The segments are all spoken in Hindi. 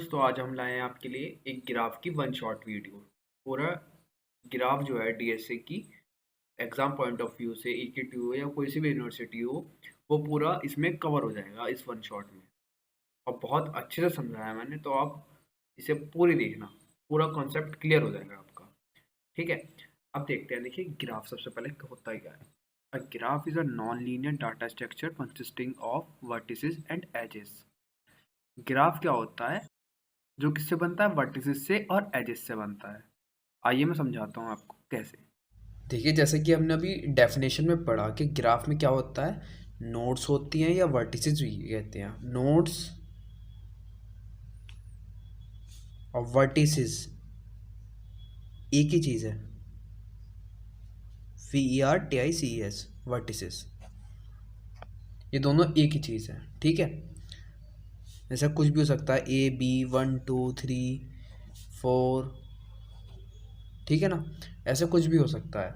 दोस्तों, आज हम लाए हैं आपके लिए एक ग्राफ की वन शॉट वीडियो। पूरा ग्राफ जो है डीएसए की एग्जाम पॉइंट ऑफ व्यू से ईकेटी हो या कोई सी भी यूनिवर्सिटी हो, वो पूरा इसमें कवर हो जाएगा इस वन शॉट में। और बहुत अच्छे से समझाया मैंने, तो आप इसे पूरी देखना, पूरा कॉन्सेप्ट क्लियर हो जाएगा आपका। ठीक है, अब देखते हैं। देखिए ग्राफ सबसे पहले होता ही क्या है। A graph is a non linear data structure consisting of vertices and edges. Graph क्या होता है? जो किससे बनता है? वर्टिसेस से और एजेस से बनता है। आइए मैं समझाता हूँ आपको कैसे। देखिए, जैसे कि हमने अभी डेफिनेशन में पढ़ा कि ग्राफ में क्या होता है, नोड्स होती हैं या वर्टिसेस भी कहते हैं। नोड्स और वर्टिसेस एक ही चीज़ है। VERTICES, वर्टिसेस, ये दोनों एक ही चीज़ है। ठीक है, ऐसा कुछ भी हो सकता है, AB 1 2 3 4, ठीक है ना, ऐसा कुछ भी हो सकता है।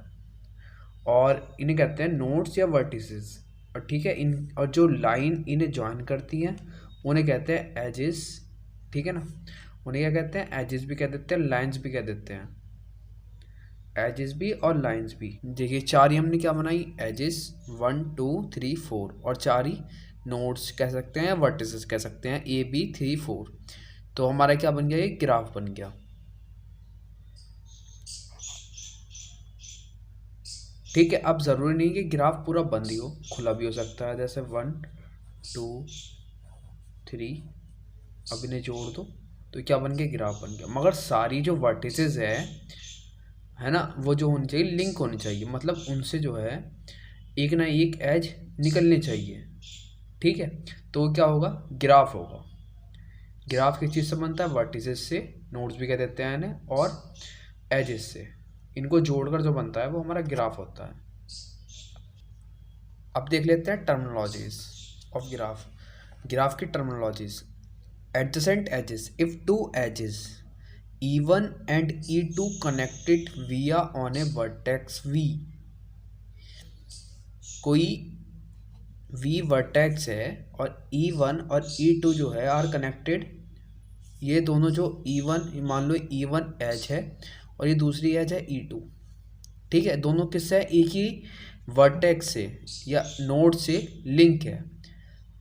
और इन्हें कहते हैं नोड्स या वर्टिसेस। और ठीक है, इन और जो लाइन इन्हें ज्वाइन करती हैं उन्हें कहते हैं एजेस। ठीक है ना, उन्हें क्या कहते हैं? एजेस भी कह देते हैं, लाइंस भी कह देते हैं। एजेस भी और लाइंस भी। देखिए चार ही हमने क्या बनाई, एजेस 1 2 3 4, और चार ही नोड्स कह सकते हैं, वर्टिसेस कह सकते हैं, AB 3 4। तो हमारा क्या बन गया? ये ग्राफ बन गया। ठीक है, अब ज़रूरी नहीं कि ग्राफ पूरा बंद ही हो, खुला भी हो सकता है। जैसे 1 2 3, अब इन्हें जोड़ दो तो क्या बन गया? ग्राफ बन गया। मगर सारी जो वर्टिसेस है ना, वो जो होनी चाहिए, लिंक होनी चाहिए। मतलब उनसे जो है एक ना एक एज निकलनी चाहिए। ठीक है, तो क्या होगा? ग्राफ होगा। ग्राफ किस चीज़ से बनता है? वर्टिसेस से, नोड्स भी कह देते हैं इन्हें, और एजेस से। इनको जोड़कर जो बनता है वो हमारा ग्राफ होता है। अब देख लेते हैं टर्मिनोलॉजीज ऑफ ग्राफ। ग्राफ की terminologies. Adjacent edges, if two edges E1 and E2 connected via on a vertex V। कोई V वर्टेक्स है और E1 और E2 जो है आर कनेक्टेड। ये दोनों जो E1, मान लो E1 एज है और ये दूसरी एज है E2। ठीक है, दोनों किससे है? एक ही वर्टेक्स से या नोड से लिंक है।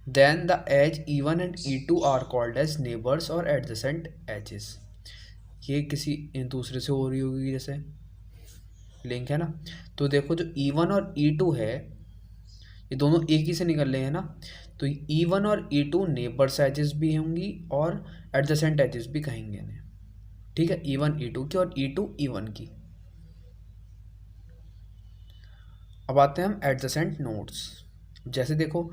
Then the edge E1 and E2 are called as neighbours और एडजेसेंट एजेस। ये किसी दूसरे से हो रही होगी, जैसे लिंक है ना। तो देखो जो E1 और E2 है, ये दोनों एक ही से निकल रहे हैं ना। तो E1 और E2 नेबर्स एजेस भी होंगी और एडजेसेंट एजेस भी कहेंगे इन्हें। ठीक है, E1 E2 की और E2 E1 की। अब आते हैं हम एडजेसेंट नोड्स। जैसे देखो,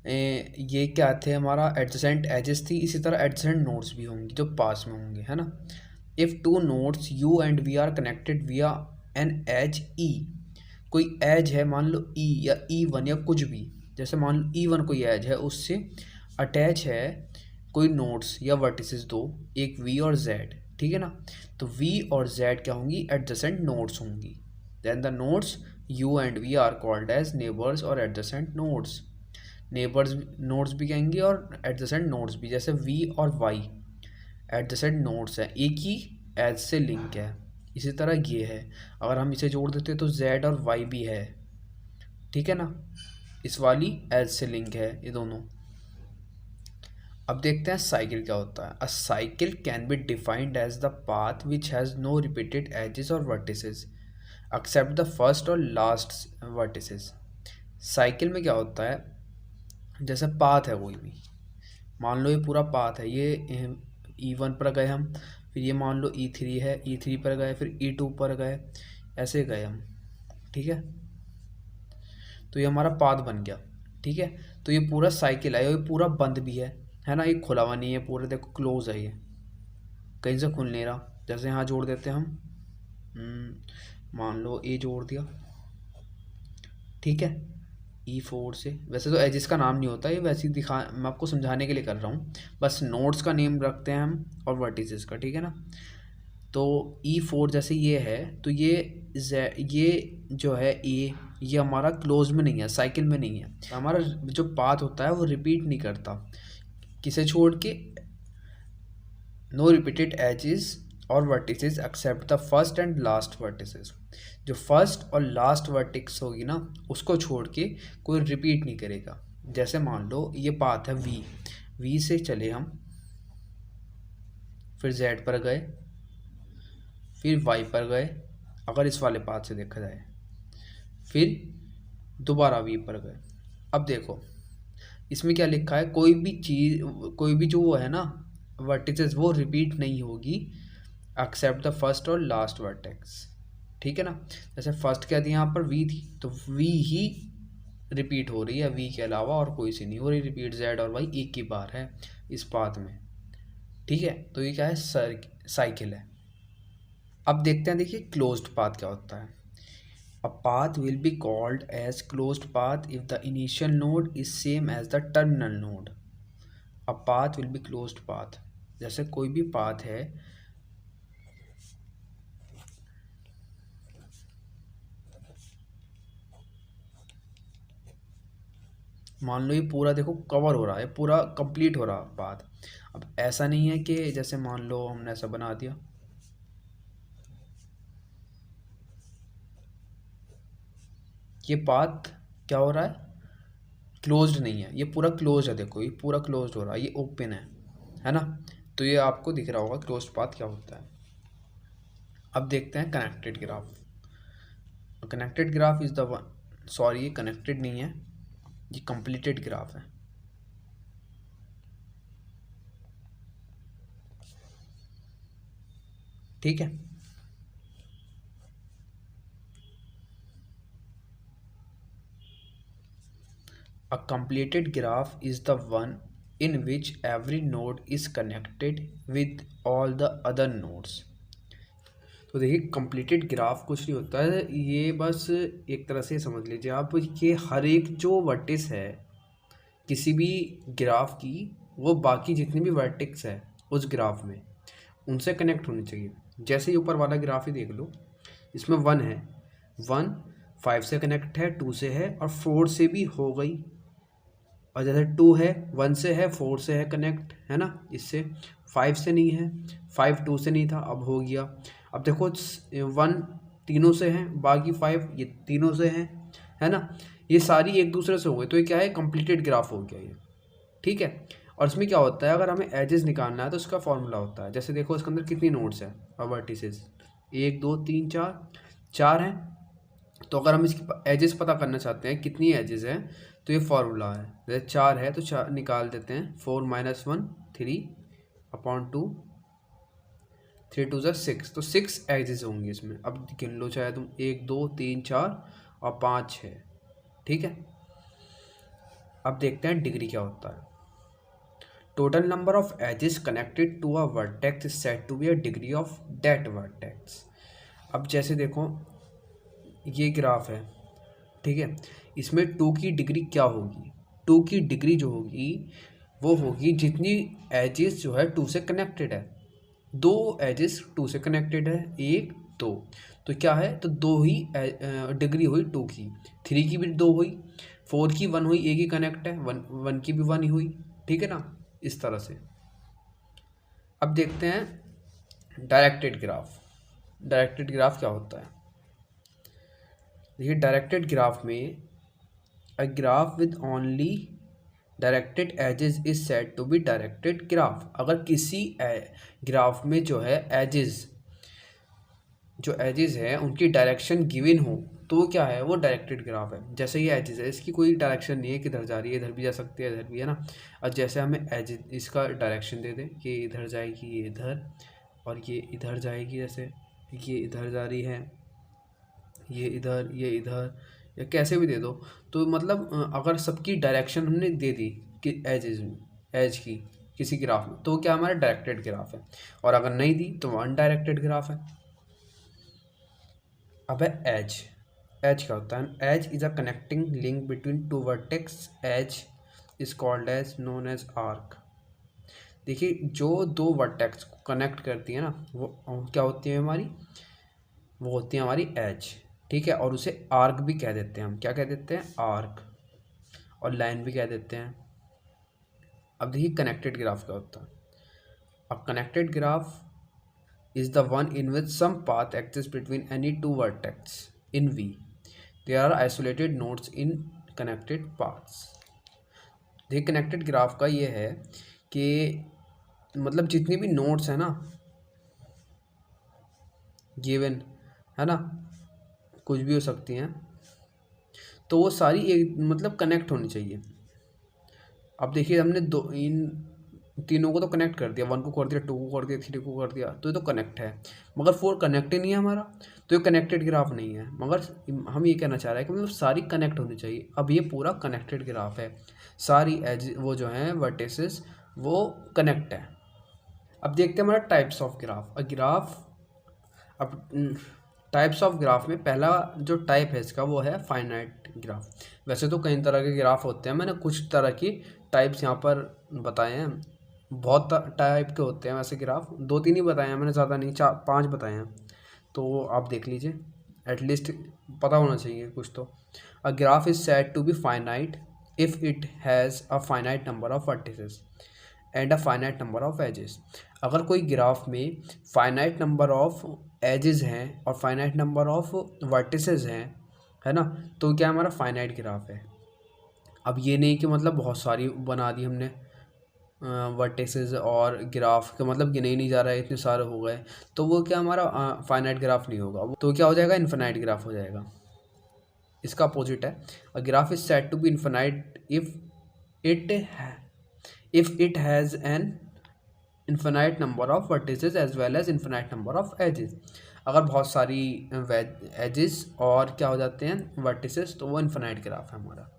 ये क्या थे? हमारा एडजेसेंट एजेस थी, इसी तरह एडजेसेंट नोड्स भी होंगी जो पास में होंगे, है ना। If two nodes U and V are connected via an edge E। कोई एज है, मान लो E या E1 या कुछ भी, जैसे मान लो E1 कोई एज है, उससे अटैच है कोई नोड्स या वर्टिसेस दो, एक V और Z। ठीक है ना, तो V और Z क्या होंगी? एडजेसेंट नोड्स होंगी। Then the nodes U and V are called as neighbours और एडजेसेंट नोड्स। नेबर्स नोड्स भी कहेंगे और एडजेसेंट नोड्स भी। जैसे V और Y एडजेसेंट नोड्स है, एक ही एज से लिंक है। इसी तरह ये है, अगर हम इसे जोड़ देते तो Z और Y भी है। ठीक है ना, इस वाली एज से लिंक है ये दोनों। अब देखते हैं साइकिल क्या होता है। A cycle can be defined as the path which has no repeated edges और वर्टिसेस एक्सेप्ट द फर्स्ट और लास्ट वर्टिसेस। साइकिल में क्या होता है, जैसे पाथ है कोई भी, मान लो ये पूरा पाथ है, ये E1 पर गए हम, फिर ये मान लो E3 है, E3 पर गए, फिर E2 पर गए, ऐसे गए हम। ठीक है, तो ये हमारा पाथ बन गया। ठीक है, तो ये पूरा साइकिल है, ये पूरा बंद भी है ना, ये खुला हुआ नहीं है पूरा, देखो क्लोज है, ये कहीं से खुल नहीं रहा। जैसे यहाँ जोड़ देते हैं हम, मान लो ए जोड़ दिया। ठीक है, E4 से, वैसे तो एजिस का नाम नहीं होता, ये वैसे ही दिखा, मैं आपको समझाने के लिए कर रहा हूँ, बस नोड्स का नेम रखते हैं हम और वर्टिसेस का। ठीक है ना, तो E4 जैसे ये है, तो ये जो है ये हमारा क्लोज में नहीं है, साइकिल में नहीं है। हमारा जो पाथ होता है वो रिपीट नहीं करता, किसे छोड़ के? नो रिपीटेड एजेस और vertices except the first and last vertices. जो फर्स्ट और लास्ट वर्टिक्स होगी ना, उसको छोड़ के कोई रिपीट नहीं करेगा। जैसे मान लो ये पाथ है वी, वी से चले हम, फिर जेड पर गए, फिर वाई पर गए, अगर इस वाले पाथ से देखा जाए, फिर दोबारा वी पर गए। अब देखो इसमें क्या लिखा है, कोई भी चीज़, कोई भी जो वो है ना वर्टिसेस, वो रिपीट नहीं होगी एक्सेप्ट द फर्स्ट और लास्ट वर्टेक्स। ठीक है ना। जैसे फर्स्ट क्या थी, यहाँ पर वी थी, तो वी ही रिपीट हो रही है, वी के अलावा और कोई सी नहीं हो रही रिपीट। जेड और वाई एक ही बार है इस पाथ में। ठीक है, तो ये क्या है, साइकिल है। अब देखते हैं, देखिए क्लोज्ड पाथ क्या होता है। A path will be called as closed path if the initial node is same as the terminal node. A path will be closed path, जैसे कोई भी पाथ है, मान लो ये पूरा देखो कवर हो रहा है, पूरा कंप्लीट हो रहा पाथ। अब ऐसा नहीं है कि जैसे मान लो हमने ऐसा बना दिया, ये पाथ क्या हो रहा है, क्लोज्ड नहीं है, ये पूरा क्लोज है। देखो ये पूरा क्लोज्ड हो रहा है, ये ओपन है ना। तो ये आपको दिख रहा होगा क्लोज्ड पाथ क्या होता है। अब देखते हैं connected graph. Connected graph is the one, sorry ये कनेक्टेड नहीं है, ये कंप्लीटेड ग्राफ है। ठीक है। A completed graph is the one in which every node is connected with all the other nodes। तो देखिए कंप्लीटेड ग्राफ कुछ नहीं होता है, ये बस एक तरह से समझ लीजिए आप कि हर एक जो वर्टिस है किसी भी ग्राफ की, वो बाकी जितने भी वर्टिक्स है उस ग्राफ में, उनसे कनेक्ट होनी चाहिए। जैसे ऊपर वाला ग्राफ ही देख लो, इसमें 1 है, 1 5 से कनेक्ट है, 2 से है और 4 से भी हो गई। और जैसे 2 है, 1 से है, 4 से है कनेक्ट, है ना, इससे 5 से नहीं है, 5 2 से नहीं था, अब हो गया। अब देखो 1 तीनों से है, बाकी 5 ये तीनों से है ना, ये सारी एक दूसरे से हो गई, तो ये क्या है, कंप्लीटेड ग्राफ हो गया ये। ठीक है। और इसमें क्या होता है, अगर हमें एजेस निकालना है तो इसका फॉर्मूला होता है, जैसे देखो इसके अंदर कितनी नोड्स हैं और वर्टिसेस, 1 2 3 4, 4 हैं। तो अगर हम इसकी एजेस पता करना चाहते हैं कितनी एजेस हैं, तो ये फार्मूला है, जैसे 4 है तो 4 निकाल देते हैं, 4 - 1 3/2, 3 2 ज़ा 6, तो 6 एजेस होंगी इसमें। अब गिन लो चाहे तुम, 1 2 3 4 और 5 6। ठीक है। अब देखते हैं डिग्री क्या होता है। Total number of edges connected to a vertex is said to be a degree of that vertex. अब जैसे देखो ये ग्राफ है, ठीक है, इसमें 2 की डिग्री क्या होगी, 2 की डिग्री जो होगी वो होगी जितनी एजेस जो है 2 से कनेक्टेड है। 2 एजेस 2 से कनेक्टेड है, 1 2, तो क्या है, तो 2 ही डिग्री हुई 2 की, 3 की भी 2 हुई, 4 की 1 हुई, एक ही कनेक्ट है, 1 की भी 1 ही हुई। ठीक है ना, इस तरह से। अब देखते हैं डायरेक्टेड ग्राफ। डायरेक्टेड ग्राफ क्या होता है, देखिए डायरेक्टेड ग्राफ में a graph with only directed edges is said to be directed graph. अगर किसी ग्राफ में जो है एजेस, जो एजेस है उनकी डायरेक्शन गिवन हो, तो वो क्या है, वो डायरेक्टेड ग्राफ है। जैसे ये एजेस है, इसकी कोई डायरेक्शन नहीं है, किधर जा रही है, इधर भी जा सकती है, इधर भी, है ना। और जैसे हमें एज इसका डायरेक्शन दे दें कि इधर जाएगी, ये इधर, और ये इधर जाएगी, जैसे ये इधर जा रही है, ये इधर, ये इधर, या कैसे भी दे दो, तो मतलब अगर सबकी डायरेक्शन हमने दे दी कि एज की किसी ग्राफ में, तो क्या हमारा डायरेक्टेड ग्राफ है। और अगर नहीं दी तो अनडायरेक्टेड ग्राफ है। अब है एज। एज क्या होता है, edge is a connecting link between two vertex, edge is called as known as arc. देखिए जो दो वर्टेक्स को कनेक्ट करती है ना, वो क्या होती है हमारी, वो होती है हमारी एज। ठीक है, और उसे आर्क भी कह देते हैं, हम क्या कह देते हैं, आर्क, और लाइन भी कह देते हैं। अब देखिए कनेक्टेड ग्राफ क्या होता है। A connected graph is the one in which some path exists between any two vertex in V. There are isolated nodes in connected paths. देखिए कनेक्टेड ग्राफ का ये है कि मतलब जितनी भी नोड्स हैं ना गिवन, है ना, कुछ भी हो सकती हैं, तो वो सारी एक मतलब कनेक्ट होनी चाहिए। अब देखिए हमने दो इन तीनों को तो कनेक्ट कर दिया, 1 को कर दिया, 2 को कर दिया, 3 को कर दिया, तो ये तो कनेक्ट है। मगर 4 कनेक्ट ही नहीं है हमारा, तो ये कनेक्टेड ग्राफ नहीं है। मगर हम ये कहना चाह रहे हैं कि मतलब सारी कनेक्ट होनी चाहिए। अब ये पूरा कनेक्टेड ग्राफ है, सारी एज वो जो हैं वर्टिसेस वो कनेक्ट है। अब देखते हैं हमारा टाइप्स ऑफ ग्राफ। अब टाइप्स ऑफ ग्राफ में पहला जो टाइप है इसका वो है फाइनाइट ग्राफ। वैसे तो कई तरह के ग्राफ होते हैं, मैंने कुछ तरह की टाइप्स यहाँ पर बताए हैं। बहुत टाइप के होते हैं वैसे ग्राफ, 2-3 ही बताए हैं मैंने, ज़्यादा नहीं, 4-5 बताए हैं, तो आप देख लीजिए, एटलीस्ट पता होना चाहिए कुछ तो। A graph is said to be finite if it has a finite number of vertices and a finite number of edges. अगर कोई ग्राफ में फाइनाइट नंबर ऑफ एजेस हैं और फाइनाइट नंबर ऑफ वर्टिसेस हैं, है ना, तो क्या हमारा फाइनाइट ग्राफ है। अब ये नहीं कि मतलब बहुत सारी बना दी हमने वर्टिसेस और ग्राफ के मतलब गिने ही नहीं जा रहा है, इतने सारे हो गए, तो वो क्या हमारा फाइनाइट ग्राफ नहीं होगा, तो क्या हो जाएगा, इन्फिनाइट ग्राफ हो जाएगा। इसका अपोजिट है, a graph is said to be infinite if it has an infinite number of vertices as well as infinite number of edges. अगर बहुत सारी एजेस और क्या हो जाते हैं वर्टिसेस, तो वो इन्फिनाइट ग्राफ है हमारा।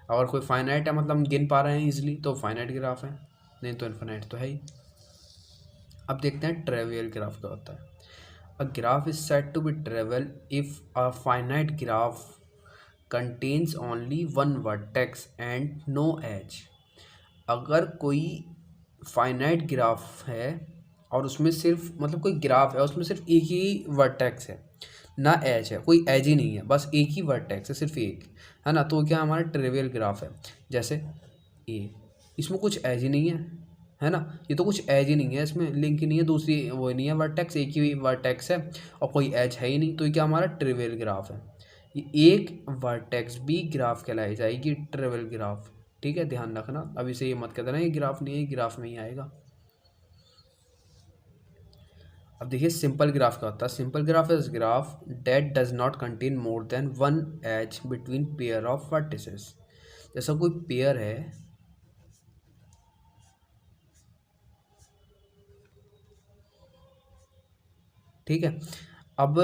अगर कोई फाइनाइट है मतलब हम गिन पा रहे हैं इजीली, तो फाइनाइट ग्राफ है, नहीं तो इन्फिनाइट तो है ही। अब देखते हैं ट्रेवियल ग्राफ क्या होता है। A graph is said to be trivial if a finite graph contains only one vertex and no edge. अगर कोई फाइनाइट ग्राफ है और उसमें सिर्फ मतलब कोई ग्राफ है उसमें सिर्फ एक ही वर्टेक्स है, ना एज है, कोई एज ही नहीं है, बस एक ही वर्टेक्स है, सिर्फ एक, है ना, तो क्या हमारा ट्रिवियल ग्राफ है। जैसे ए, इसमें कुछ एज ही नहीं है ना, ये तो कुछ एज ही नहीं है, इसमें लिंक ही नहीं है, दूसरी वो नहीं है वर्टेक्स, एक ही वर्टेक्स है और कोई एज है ही नहीं, तो ये क्या हमारा ट्रिवियल ग्राफ है। ये एक वर्टेक्स भी ग्राफ कहलाई जाएगी ट्रिवियल ग्राफ, ठीक है, ध्यान रखना। अभी से ये मत कहते ना ये ग्राफ नहीं है, ग्राफ में ही आएगा। अब देखिए सिंपल ग्राफ क्या होता है। Simple graph is graph that does not contain more than one edge between pair of vertices. जैसा कोई पेयर है, ठीक है, अब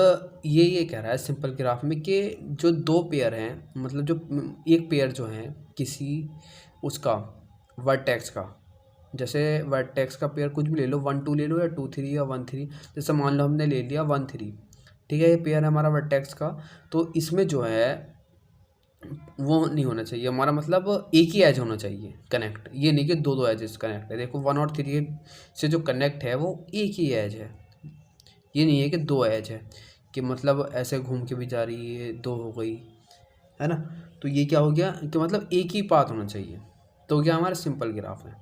ये कह रहा है सिंपल ग्राफ में कि जो दो पेयर हैं, मतलब जो एक पेयर जो है किसी उसका वर्टेक्स का, जैसे वर्टेक्स का पेयर कुछ भी ले लो, 1 2 ले लो या 2 3 या 1 3, जैसे मान लो हमने ले लिया 1 3, ठीक है, ये पेयर है हमारा वर्टेक्स का, तो इसमें जो है वो नहीं होना चाहिए हमारा, मतलब एक ही एज होना चाहिए कनेक्ट, ये नहीं कि दो दो एजेस कनेक्ट है। देखो 1 और 3 से जो कनेक्ट है वो एक ही एज है, ये नहीं है कि दो एज है, कि मतलब ऐसे घूम के भी जा रही है, दो हो गई, है ना, तो ये क्या हो गया कि मतलब एक ही पाथ होना चाहिए, तो क्या हमारा सिंपल ग्राफ है।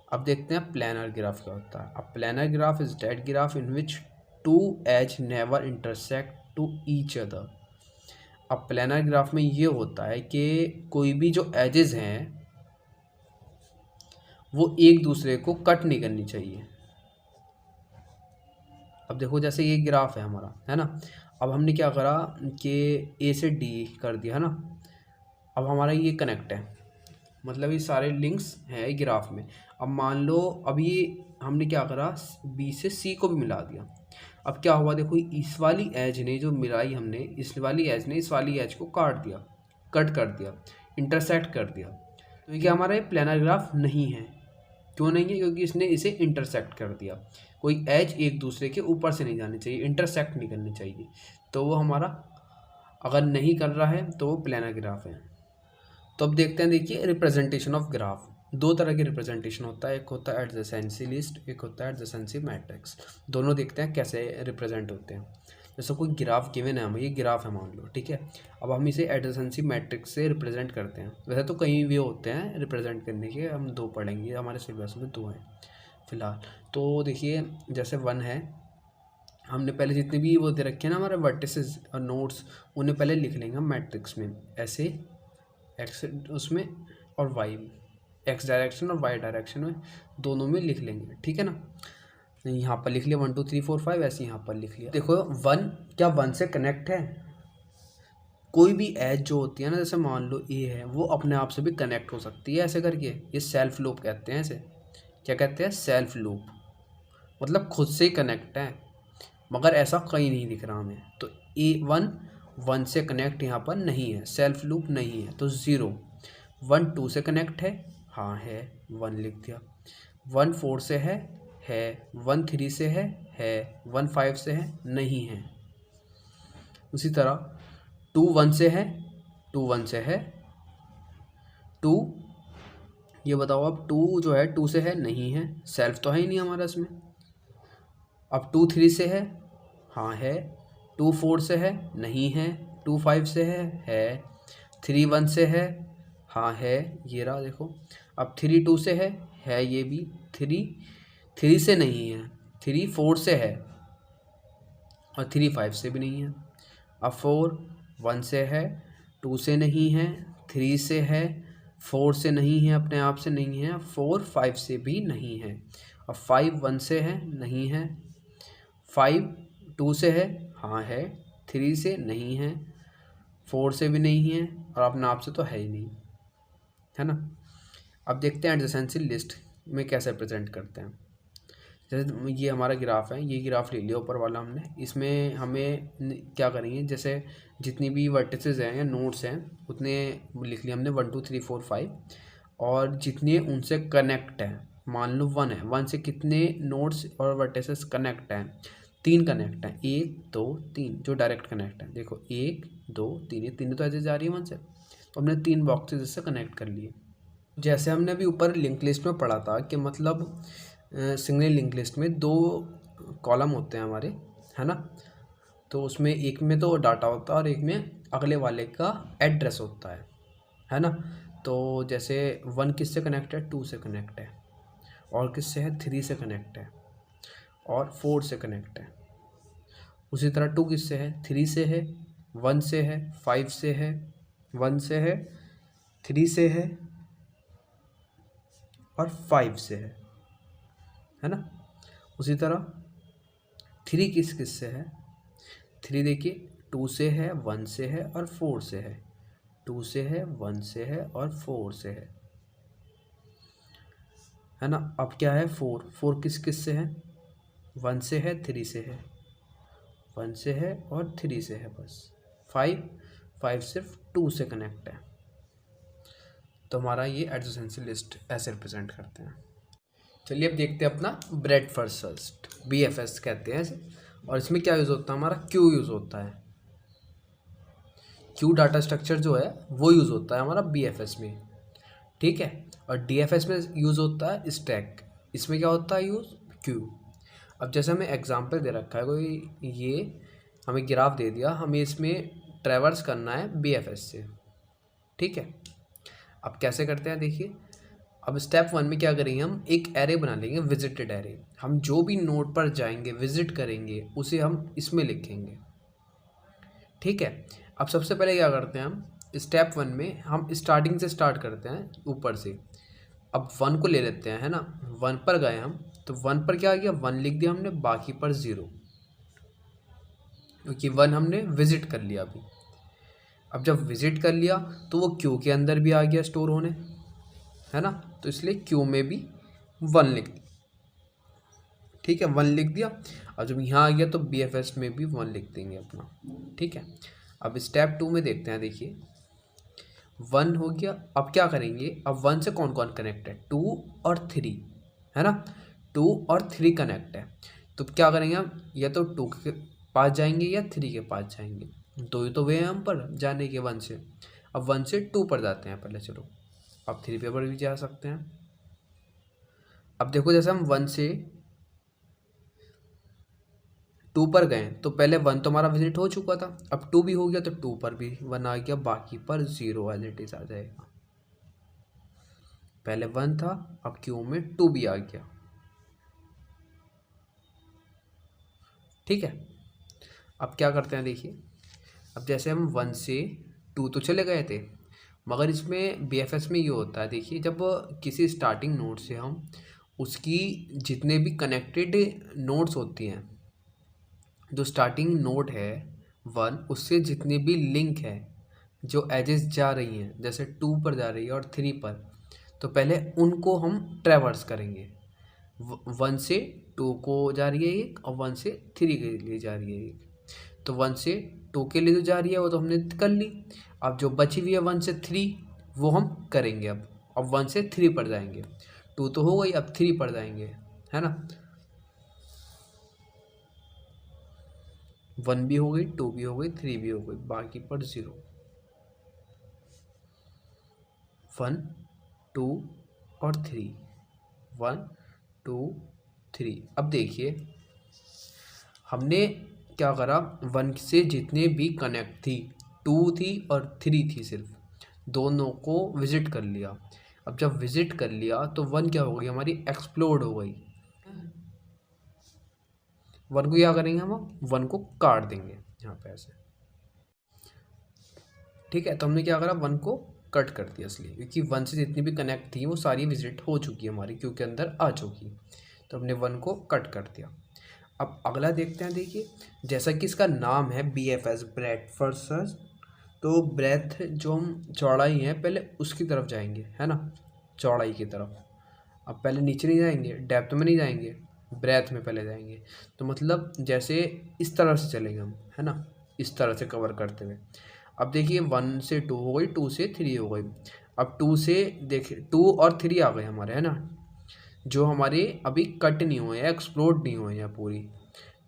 अब देखते हैं प्लानर ग्राफ क्या होता है। अब planar graph is that graph in which two edge never intersect to each other. अब प्लानर ग्राफ में ये होता है कि कोई भी जो एजेस हैं वो एक दूसरे को कट नहीं करनी चाहिए। अब देखो जैसे ये ग्राफ है हमारा, है ना, अब हमने क्या करा कि ए से डी कर दिया, है ना, अब हमारा ये कनेक्ट है, मतलब ये सारे लिंक्स हैं ये ग्राफ में। अब मान लो अब ये हमने क्या करा, बी से सी को भी मिला दिया। अब क्या हुआ, देखो इस वाली एज ने जो मिलाई हमने, इस वाली एज ने इस वाली एज को काट दिया, कट कर दिया, इंटरसेक्ट कर दिया, तो ये क्या हमारा ये प्लानर ग्राफ नहीं है। क्यों नहीं है, क्योंकि इसने इसे इंटरसेक्ट कर दिया। कोई एज एक दूसरे के ऊपर से नहीं जानी चाहिए, इंटरसेक्ट नहीं करनी चाहिए, तो वो हमारा अगर नहीं कर रहा है तो वो प्लानर ग्राफ है। तो अब देखते हैं, देखिए रिप्रेजेंटेशन ऑफ ग्राफ, दो तरह की रिप्रेजेंटेशन होता है, एक होता है एडजेसेंसी लिस्ट, एक होता है एडजेसेंसी मैट्रिक्स। दोनों देखते हैं कैसे रिप्रेजेंट होते हैं। जैसे कोई ग्राफ गिवन है, हमें ये ग्राफ है मान लो, ठीक है, अब हम इसे एडजेसेंसी मैट्रिक्स से रिप्रेजेंट करते हैं। वैसे तो कई वे होते हैं रिप्रेजेंट करने के, हम दो पढ़ेंगे, हमारे सिलेबस में दो हैं। फ़िलहाल। तो देखिए जैसे 1 है, हमने पहले जितने भी वो दे रखे हैं ना हमारे वर्टिसेस और नोड्स, उन्हें पहले लिख लेंगे हम मैट्रिक्स में ऐसे, एक्स उसमें और वाई में, एक्स डायरेक्शन और वाई डायरेक्शन में दोनों में लिख लेंगे, ठीक है ना। यहाँ पर लिख लिया 1 2 3 4 5, ऐसे यहाँ पर लिख लिया। देखो 1 क्या 1 से कनेक्ट है? कोई भी एज जो होती है ना, जैसे मान लो ए है, वो अपने आप से भी कनेक्ट हो सकती है ऐसे करके, ये सेल्फ लूप कहते हैं इसे। क्या कहते हैं? सेल्फ लूप, मतलब खुद से ही कनेक्ट है, मगर ऐसा कहीं नहीं दिख रहा हमें। तो A1 से कनेक्ट यहाँ पर नहीं है, सेल्फ लूप नहीं है, तो 0। 1 2 से कनेक्ट है, हाँ है, 1 लिख दिया। 1 4 से है 1 3 से है 1 5 से है, नहीं है। उसी तरह 2 1 से है, 2 1 से है, 2, ये बताओ अब 2 जो है 2 से है, नहीं है, सेल्फ तो है ही नहीं हमारा इसमें। अब 2 3 से है, हाँ है। 2 4 से है, नहीं है। 2 5 से है। 3 1 से है, हाँ है, ये रहा देखो। अब 3 2 से है ये भी। 3 3 से नहीं है, 3 4 से है, और 3 5 से भी नहीं है। अब 4 1 से है, 2 से नहीं है, 3 से है, 4 से नहीं है, अपने आप से नहीं है, 4 5 से भी नहीं है। अब 5 1 से है, नहीं है। 5 2 से है, हाँ है। 3 से नहीं है, 4 से भी नहीं है, और अपने आप से तो है ही नहीं, है ना। अब देखते हैं एडजेसेंसी लिस्ट में कैसे प्रेजेंट करते हैं। जैसे ये हमारा ग्राफ है, ये ग्राफ ले लिया ऊपर वाला हमने। इसमें हमें क्या करेंगे, जैसे जितनी भी वर्टिसेस हैं या नोड्स हैं उतने लिख लिए हमने 1 2 3 4 5, और जितने उनसे कनेक्ट हैं, मान लो 1 है, 1 से कितने नोड्स और वर्टिसेस कनेक्ट हैं? 3 कनेक्ट हैं, 1 2 3, जो डायरेक्ट कनेक्ट है। देखो 1 2 3, ये तीनों तो ऐसे जा रही है 1 से, तो हमने 3 बॉक्सेस इससे कनेक्ट कर लिए। जैसे हमने अभी ऊपर लिंक लिस्ट में पढ़ा था कि मतलब सिंगल लिंक लिस्ट में 2 कॉलम होते हैं हमारे, है ना। तो उसमें एक में तो डाटा होता है और एक में अगले वाले का एड्रेस होता है ना। तो जैसे 1 किससे कनेक्ट है? 2 से कनेक्ट है, और किससे है? 3 से कनेक्ट है, और 4 से कनेक्ट है। उसी तरह 2 किससे है? 3 से है, 1 से है, 5 से है, 1 से है, 3 से है, और 5 से है ना। उसी तरह 3 किस किस से है? 3 देखिए 2 से है, 1 से है, और 4 से है। 2 से है, 1 से है, और 4 से है ना। अब क्या है? 4 4 किस किस से है? 1 से है, 3 से है, 1 से है और 3 से है बस। 5 5 सिर्फ 2 से कनेक्ट है। तो हमारा ये एडजेसेंसी लिस्ट ऐसे रिप्रेजेंट करते हैं। चलिए अब देखते हैं अपना ब्रेड फर्स्ट, BFS कहते हैं इसे। और इसमें क्या यूज़ होता है? हमारा क्यू यूज़ होता है। क्यू डाटा स्ट्रक्चर जो है वो यूज़ होता है हमारा BFS में, ठीक है। और DFS में यूज़ होता है स्टैक। इसमें क्या होता है यूज़? क्यू। अब जैसे हमें एग्जांपल दे रखा है कोई, ये हमें ग्राफ दे दिया, हमें इसमें ट्रैवर्स करना है BFS से, ठीक है। अब कैसे करते हैं देखिए। अब स्टेप 1 में क्या करेंगे, हम एक एरे बना लेंगे, विजिटेड एरे। हम जो भी नोड पर जाएंगे, विजिट करेंगे, उसे हम इसमें लिखेंगे, ठीक है। अब सबसे पहले क्या करते हैं, हम स्टेप 1 में हम स्टार्टिंग से स्टार्ट करते हैं, ऊपर से। अब 1 को ले लेते हैं, है ना। 1 पर गए हम, तो 1 पर क्या आ गया? 1 लिख दिया हमने, बाकी पर 0, क्योंकि 1 हमने विजिट कर लिया अभी। अब जब विजिट कर लिया तो वो क्यू के अंदर भी आ गया स्टोर होने, है ना। तो इसलिए क्यू में भी 1 लिख दिया, ठीक है, 1 लिख दिया। और जब यहाँ आ गया तो BFS में भी 1 लिख देंगे अपना, ठीक है। अब स्टेप 2 में देखते हैं, देखिए 1 हो गया। अब क्या करेंगे, अब 1 से कौन कौन कनेक्ट है? 2 और 3, है ना। 2 और 3 कनेक्ट है, तो क्या करेंगे हम, या तो 2 के पास जाएंगे या 3 के पास जाएंगे। दो ही तो वे हैं हम पर जाने के 1 से। अब 1 से 2 पर जाते हैं पहले, चलो। अब 3 पे पर भी जा सकते हैं। अब देखो जैसे हम 1 से 2 पर गए तो पहले 1 तो हमारा विजिट हो चुका था, अब 2 भी हो गया, तो 2 पर भी 1 आ गया, बाकी पर 0 एज इट इज आ जाएगा। पहले 1 था, अब क्यू में 2 भी आ गया, ठीक है। अब क्या करते हैं देखिए, अब जैसे हम 1 से 2 तो चले गए थे, मगर इसमें बीएफएस में ये होता है देखिए, जब किसी स्टार्टिंग नोड से हम उसकी जितने भी कनेक्टेड नोड्स होती हैं, जो स्टार्टिंग नोड है 1 उससे जितने भी लिंक है जो एजेस जा रही हैं, जैसे 2 पर जा रही है और 3 पर, तो पहले उनको हम ट्रैवर्स करेंगे। 1 से 2 को जा रही है एक, और 1 से 3 के लिए जा रही है एक। तो 1 से 2 के लिए जो जा रही है वो तो हमने कर ली। अब जो बची हुई है 1 से 3 वो हम करेंगे। अब 1 से 3 पर जाएंगे, 2 तो हो गई, अब 3 पर जाएंगे, है ना। 1 भी हो गई, 2 भी हो गई, 3 भी हो गई, बाकी पर 0। 1 2 और 3, 1 2 3। अब देखिए हमने क्या करा, 1 से जितने भी कनेक्ट थी, 2 थी और 3 थी, सिर्फ दोनों को विजिट कर लिया। अब जब विजिट कर लिया तो 1 क्या हो गई हमारी, एक्सप्लोड हो गई। 1 को क्या करेंगे हम, 1 को काट देंगे यहाँ पे ऐसे, ठीक है। तो हमने क्या करा, 1 को कट कर दिया, इसलिए क्योंकि 1 से जितनी भी कनेक्ट थी वो सारी विजिट हो चुकी है हमारी, क्योंकि अंदर आ चुकी, तो हमने 1 को कट कर दिया। अब अगला देखते हैं देखिए, जैसा कि इसका नाम है B F S, breadth first, तो ब्रेथ जो हम चौड़ाई है पहले उसकी तरफ जाएंगे, है ना, चौड़ाई की तरफ। अब पहले नीचे नहीं जाएंगे, डेप्थ में नहीं जाएंगे, ब्रेथ में पहले जाएंगे। तो मतलब जैसे इस तरह से चलेंगे हम, है ना, इस तरह से कवर करते हुए। अब देखिए 1 से 2 हो गई, 2 से 3 हो गई। अब 2 से देखिए 2 और 3 आ गए हमारे, है ना, जो हमारे अभी कट नहीं हुए हैं, एक्सप्लोड नहीं हुए हैं पूरी।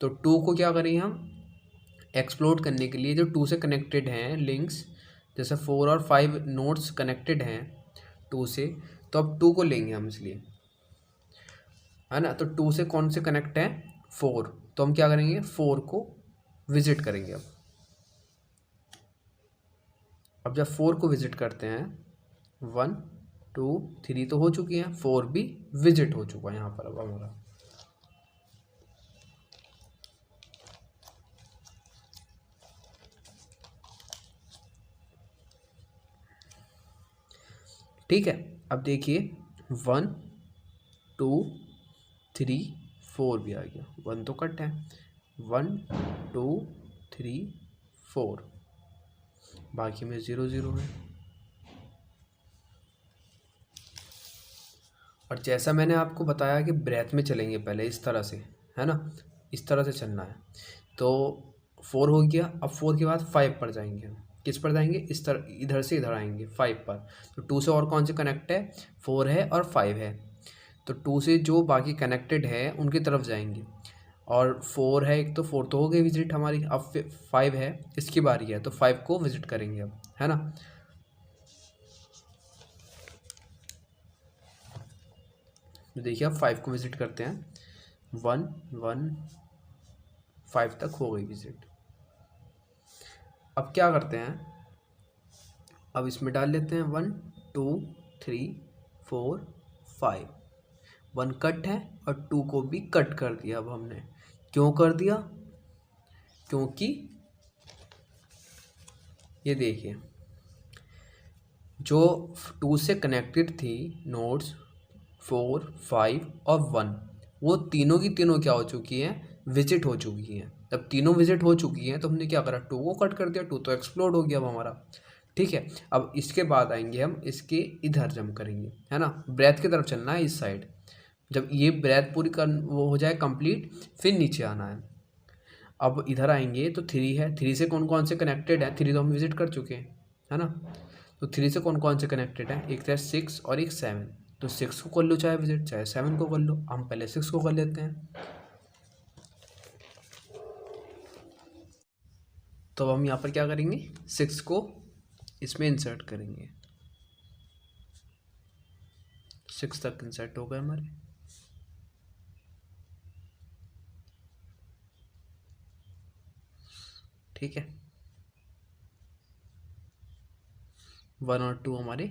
तो 2 को क्या करेंगे हम, एक्सप्लोड करने के लिए जो 2 से कनेक्टेड हैं लिंक्स, जैसे 4 और 5 नोड्स कनेक्टेड हैं 2 से, तो अब 2 को लेंगे हम इसलिए, है ना। तो 2 से कौन से कनेक्ट हैं, 4, तो हम क्या करेंगे, 4 को विजिट करेंगे। अब जब 4 को विजिट करते हैं, 1 2 3 तो हो चुकी हैं, 4 भी विजिट हो चुका है यहाँ पर अब हमारा। ठीक है। अब देखिए 1 2 3 4 भी आ गया, 1 तो कट है, 1 2 3 4, बाकी में 0 0 है। और जैसा मैंने आपको बताया कि ब्रेथ में चलेंगे पहले इस तरह से, है ना, इस तरह से चलना है। तो 4 हो गया, अब 4 के बाद 5 पर जाएंगे हम। किस पर जाएंगे, इस तरह, इधर से इधर आएंगे 5 पर। तो 2 से और कौन से कनेक्ट है, 4 है और 5 है। तो 2 से जो बाकी कनेक्टेड है उनकी तरफ जाएंगे, और 4 है एक, तो 4 तो हो गई विजिट हमारी। अब 5 है, इसकी बारी है, तो 5 को विजिट करेंगे अब, है ना। तो देखिए अब 5 को विजिट करते हैं, 1 1 5 तक हो गई विजिट। अब क्या करते हैं, अब इसमें डाल लेते हैं 1 2 3 4 5। 1 कट है और 2 को भी कट कर दिया। अब हमने क्यों कर दिया, क्योंकि ये देखिए जो 2 से कनेक्टेड थी नोड्स 4 5 और 1, वो तीनों की तीनों क्या हो चुकी हैं, विजिट हो चुकी हैं। जब तीनों विजिट हो चुकी हैं तो हमने क्या करा, 2 को कट कर दिया, 2 तो एक्सप्लोड हो गया अब हमारा, ठीक है। अब इसके बाद आएंगे हम इसके इधर जंप करेंगे, है ना, ब्रेथ की तरफ चलना है इस साइड। जब ये ब्रेथ पूरी कर वो हो जाए कंप्लीट, फिर नीचे आना है। अब इधर आएंगे तो 3 है, 3 से कौन कौन से कनेक्टेड है, 3 तो हम विजिट कर चुके हैं, है ना। तो 3 से कौन कौन से कनेक्टेड है, एक है 6 और एक 7। तो 6 को कर लो चाहे विजिट, चाहे 7 को कर लो, हम पहले 6 को कर लेते हैं। तो हम यहाँ पर क्या करेंगे, 6 को इसमें इंसर्ट करेंगे, 6 तक इंसर्ट हो गए हमारे। ठीक है, 1 और 2 हमारे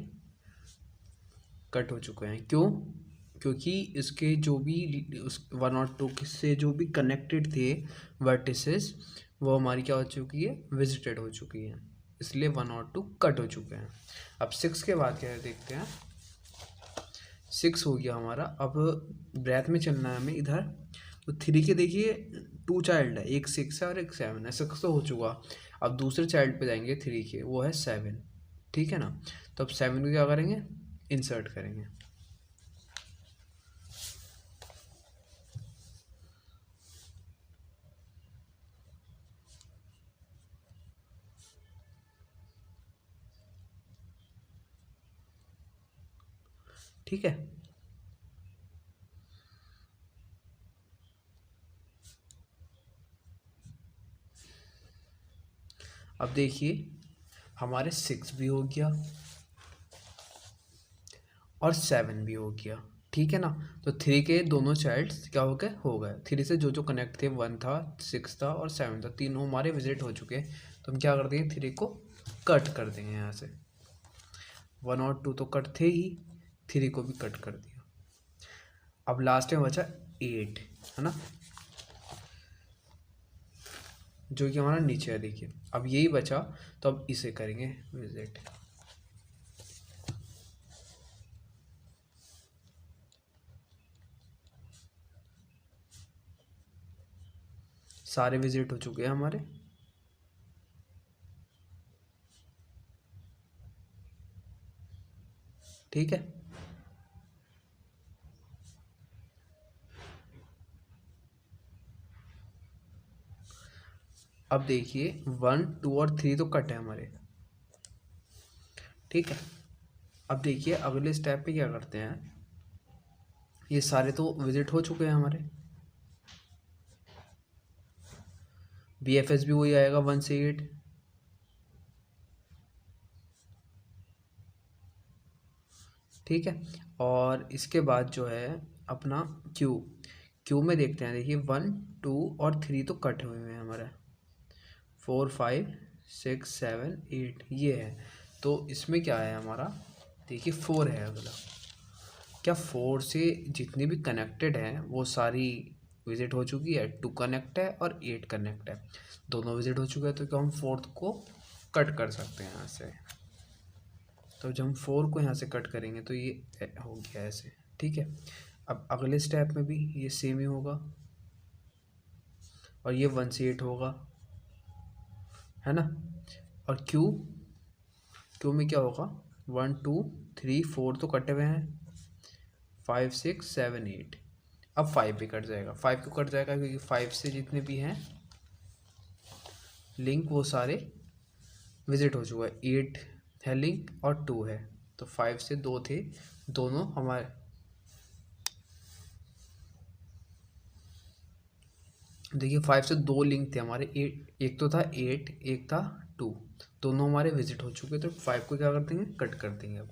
कट हो चुके हैं। क्यों, क्योंकि इसके जो भी उस 1 और 2 से जो भी कनेक्टेड थे वर्टिसेस, वो हमारी क्या हो चुकी है, विजिटेड हो चुकी है, इसलिए 1 और 2 कट हो चुके हैं। अब 6 के बाद क्या है देखते हैं। 6 हो गया हमारा। अब ब्रेथ में चलना है हमें इधर, तो 3 के देखिए 2 चाइल्ड है, एक 6 है और एक 7 है। 6 तो हो चुका। अब दूसरे चाइल्ड पे जाएंगे 3 के, वो है 7, ठीक है ना। तो अब 7 को क्या करेंगे, इंसर्ट करेंगे। ठीक है। अब देखिए हमारे 6 भी हो गया और 7 भी हो गया, ठीक है ना। तो 3 के दोनों चाइल्ड्स क्या हो गए 3 से जो जो कनेक्ट थे, 1 था, 6 था और 7 था, तीनों हमारे विजिट हो चुके हैं। तो हम क्या कर देंगे, 3 को कट कर देंगे यहाँ से। 1 और 2 तो कट थे ही, 3 को भी कट कर दिया। अब लास्ट में बचा 8, है ना, जो कि हमारा नीचे है। देखिए अब यही बचा, तो अब इसे करेंगे विजिट। सारे विजिट हो चुके हैं हमारे। ठीक है। अब देखिए 1, 2 और 3 तो कट है हमारे, ठीक है। अब देखिए अगले स्टेप पे क्या करते हैं, ये सारे तो विजिट हो चुके हैं हमारे। BFS भी वही आएगा 1 से 8, ठीक है। और इसके बाद जो है अपना क्यू में देखते हैं। देखिए 1, 2 और 3 तो कट हुए हैं हमारे, 4, 5, 6, 7, 8 ये है। तो इसमें क्या है हमारा, देखिए 4 है अगला। क्या 4 से जितनी भी कनेक्टेड हैं वो सारी विजिट हो चुकी है। 2 कनेक्ट है और 8 कनेक्ट है, दोनों विजिट हो चुके हैं। तो क्या हम 4th को कट कर सकते हैं यहाँ से। तो जब हम 4 को यहाँ से कट करेंगे तो ये हो गया ऐसे, ठीक है। अब अगले स्टेप में भी ये सेम ही होगा और ये 1 से 8 होगा, है ना। और क्यू में क्या होगा, 1, 2, 3, 4 तो कटे हुए हैं, 5, 6, 7, 8। अब 5 भी कट जाएगा। 5 क्यों कट जाएगा, क्योंकि 5 से जितने भी हैं लिंक वो सारे विजिट हो चुका है। 8 है लिंक और 2 है, तो 5 से 2 थे, दोनों हमारे। देखिए 5 से 2 लिंक थे हमारे, 8 एक तो था 8, एक था 2, दोनों हमारे विजिट हो चुके। तो 5 को क्या कर देंगे, कट कर देंगे। अब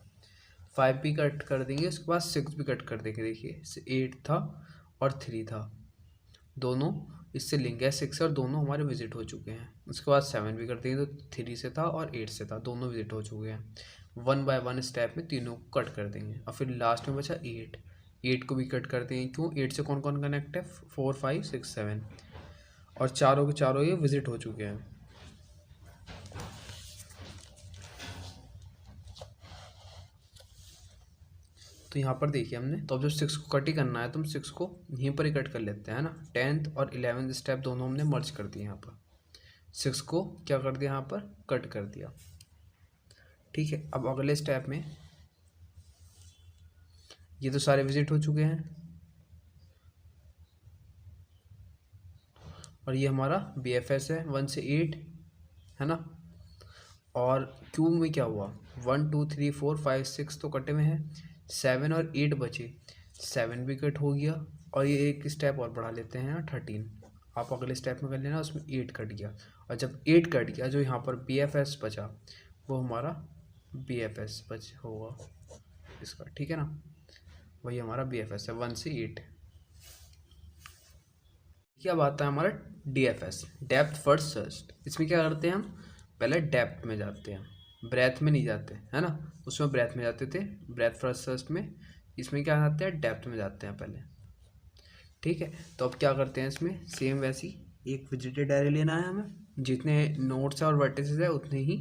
5 भी कट कर देंगे, उसके बाद 6 भी कट कर देंगे। देखिए 8 था और 3 था, दोनों इससे लिंक है 6 और दोनों हमारे विजिट हो चुके हैं। उसके बाद 7 भी कर देंगे, तो 3 से था और 8 से था, दोनों विजिट हो चुके हैं। 1 बाय 1 स्टेप में तीनों को कट कर देंगे। और फिर लास्ट में बचा 8 को भी कट कर देंगे। क्यों, 8 से कौन कौन कनेक्ट है, 4, 5, 6, 7 और चारों के चारों ये विजिट हो चुके हैं। तो यहाँ पर देखिए हमने, तो अब जो 6 को कट ही करना है तो हम 6 को यहीं पर ही कट कर लेते हैं ना। 10th और 11th स्टेप दोनों हमने मर्ज कर दिए। यहाँ पर 6 को क्या कर दिया, यहाँ पर कट कर दिया, ठीक है। अब अगले स्टेप में ये तो सारे विजिट हो चुके हैं और ये हमारा BFS है 1 से 8, है ना। और क्यू में क्या हुआ, 1, 2, 3, 4, 5, 6 तो कटे हुए हैं, 7 और 8 बचे, 7 भी कट हो गया। और ये एक स्टेप और बढ़ा लेते हैं 13, आप अगले स्टेप में कर लेना, उसमें 8 कट गया। और जब 8 कट गया, जो यहाँ पर BFS बचा वो हमारा BFS बच होगा इसका, ठीक है ना। वही हमारा BFS है 1 से 8। क्या बात है हमारा DFS, डेप्थ फर्स्ट सर्च। इसमें क्या करते हैं हम, पहले डेप्थ में जाते हैं, ब्रेथ में नहीं जाते, है ना। उसमें ब्रेथ में जाते थे, ब्रेथ फर्स्ट सर्च में इसमें क्या जाते हैं, डेप्थ में जाते हैं पहले। ठीक है, तो अब क्या करते हैं, इसमें सेम वैसी एक विजिटेड एरे लेना है हमें, जितने नोड्स और वर्टिसेस है उतने ही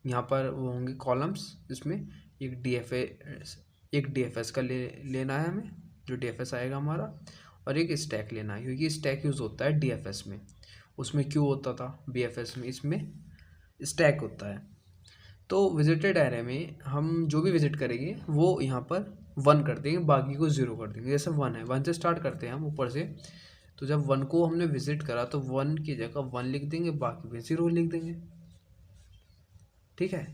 यहाँ पर वो होंगे कॉलम्स। इसमें एक डीएफएस का लेना है हमें, जो डीएफएस आएगा हमारा, और एक स्टैक लेना है, क्योंकि स्टैक यूज़ होता है डीएफएस में। उसमें क्यों होता था बीएफएस में, इसमें स्टैक होता है। तो विजिटेड एरे में हम जो भी विजिट करेंगे वो यहाँ पर 1 कर देंगे, बाकी को 0 कर देंगे। जैसे 1 है, 1 से स्टार्ट करते हैं हम ऊपर से, तो जब 1 को हमने विजिट करा तो 1 की जगह 1 लिख देंगे, बाकी पे 0 लिख देंगे। ठीक है,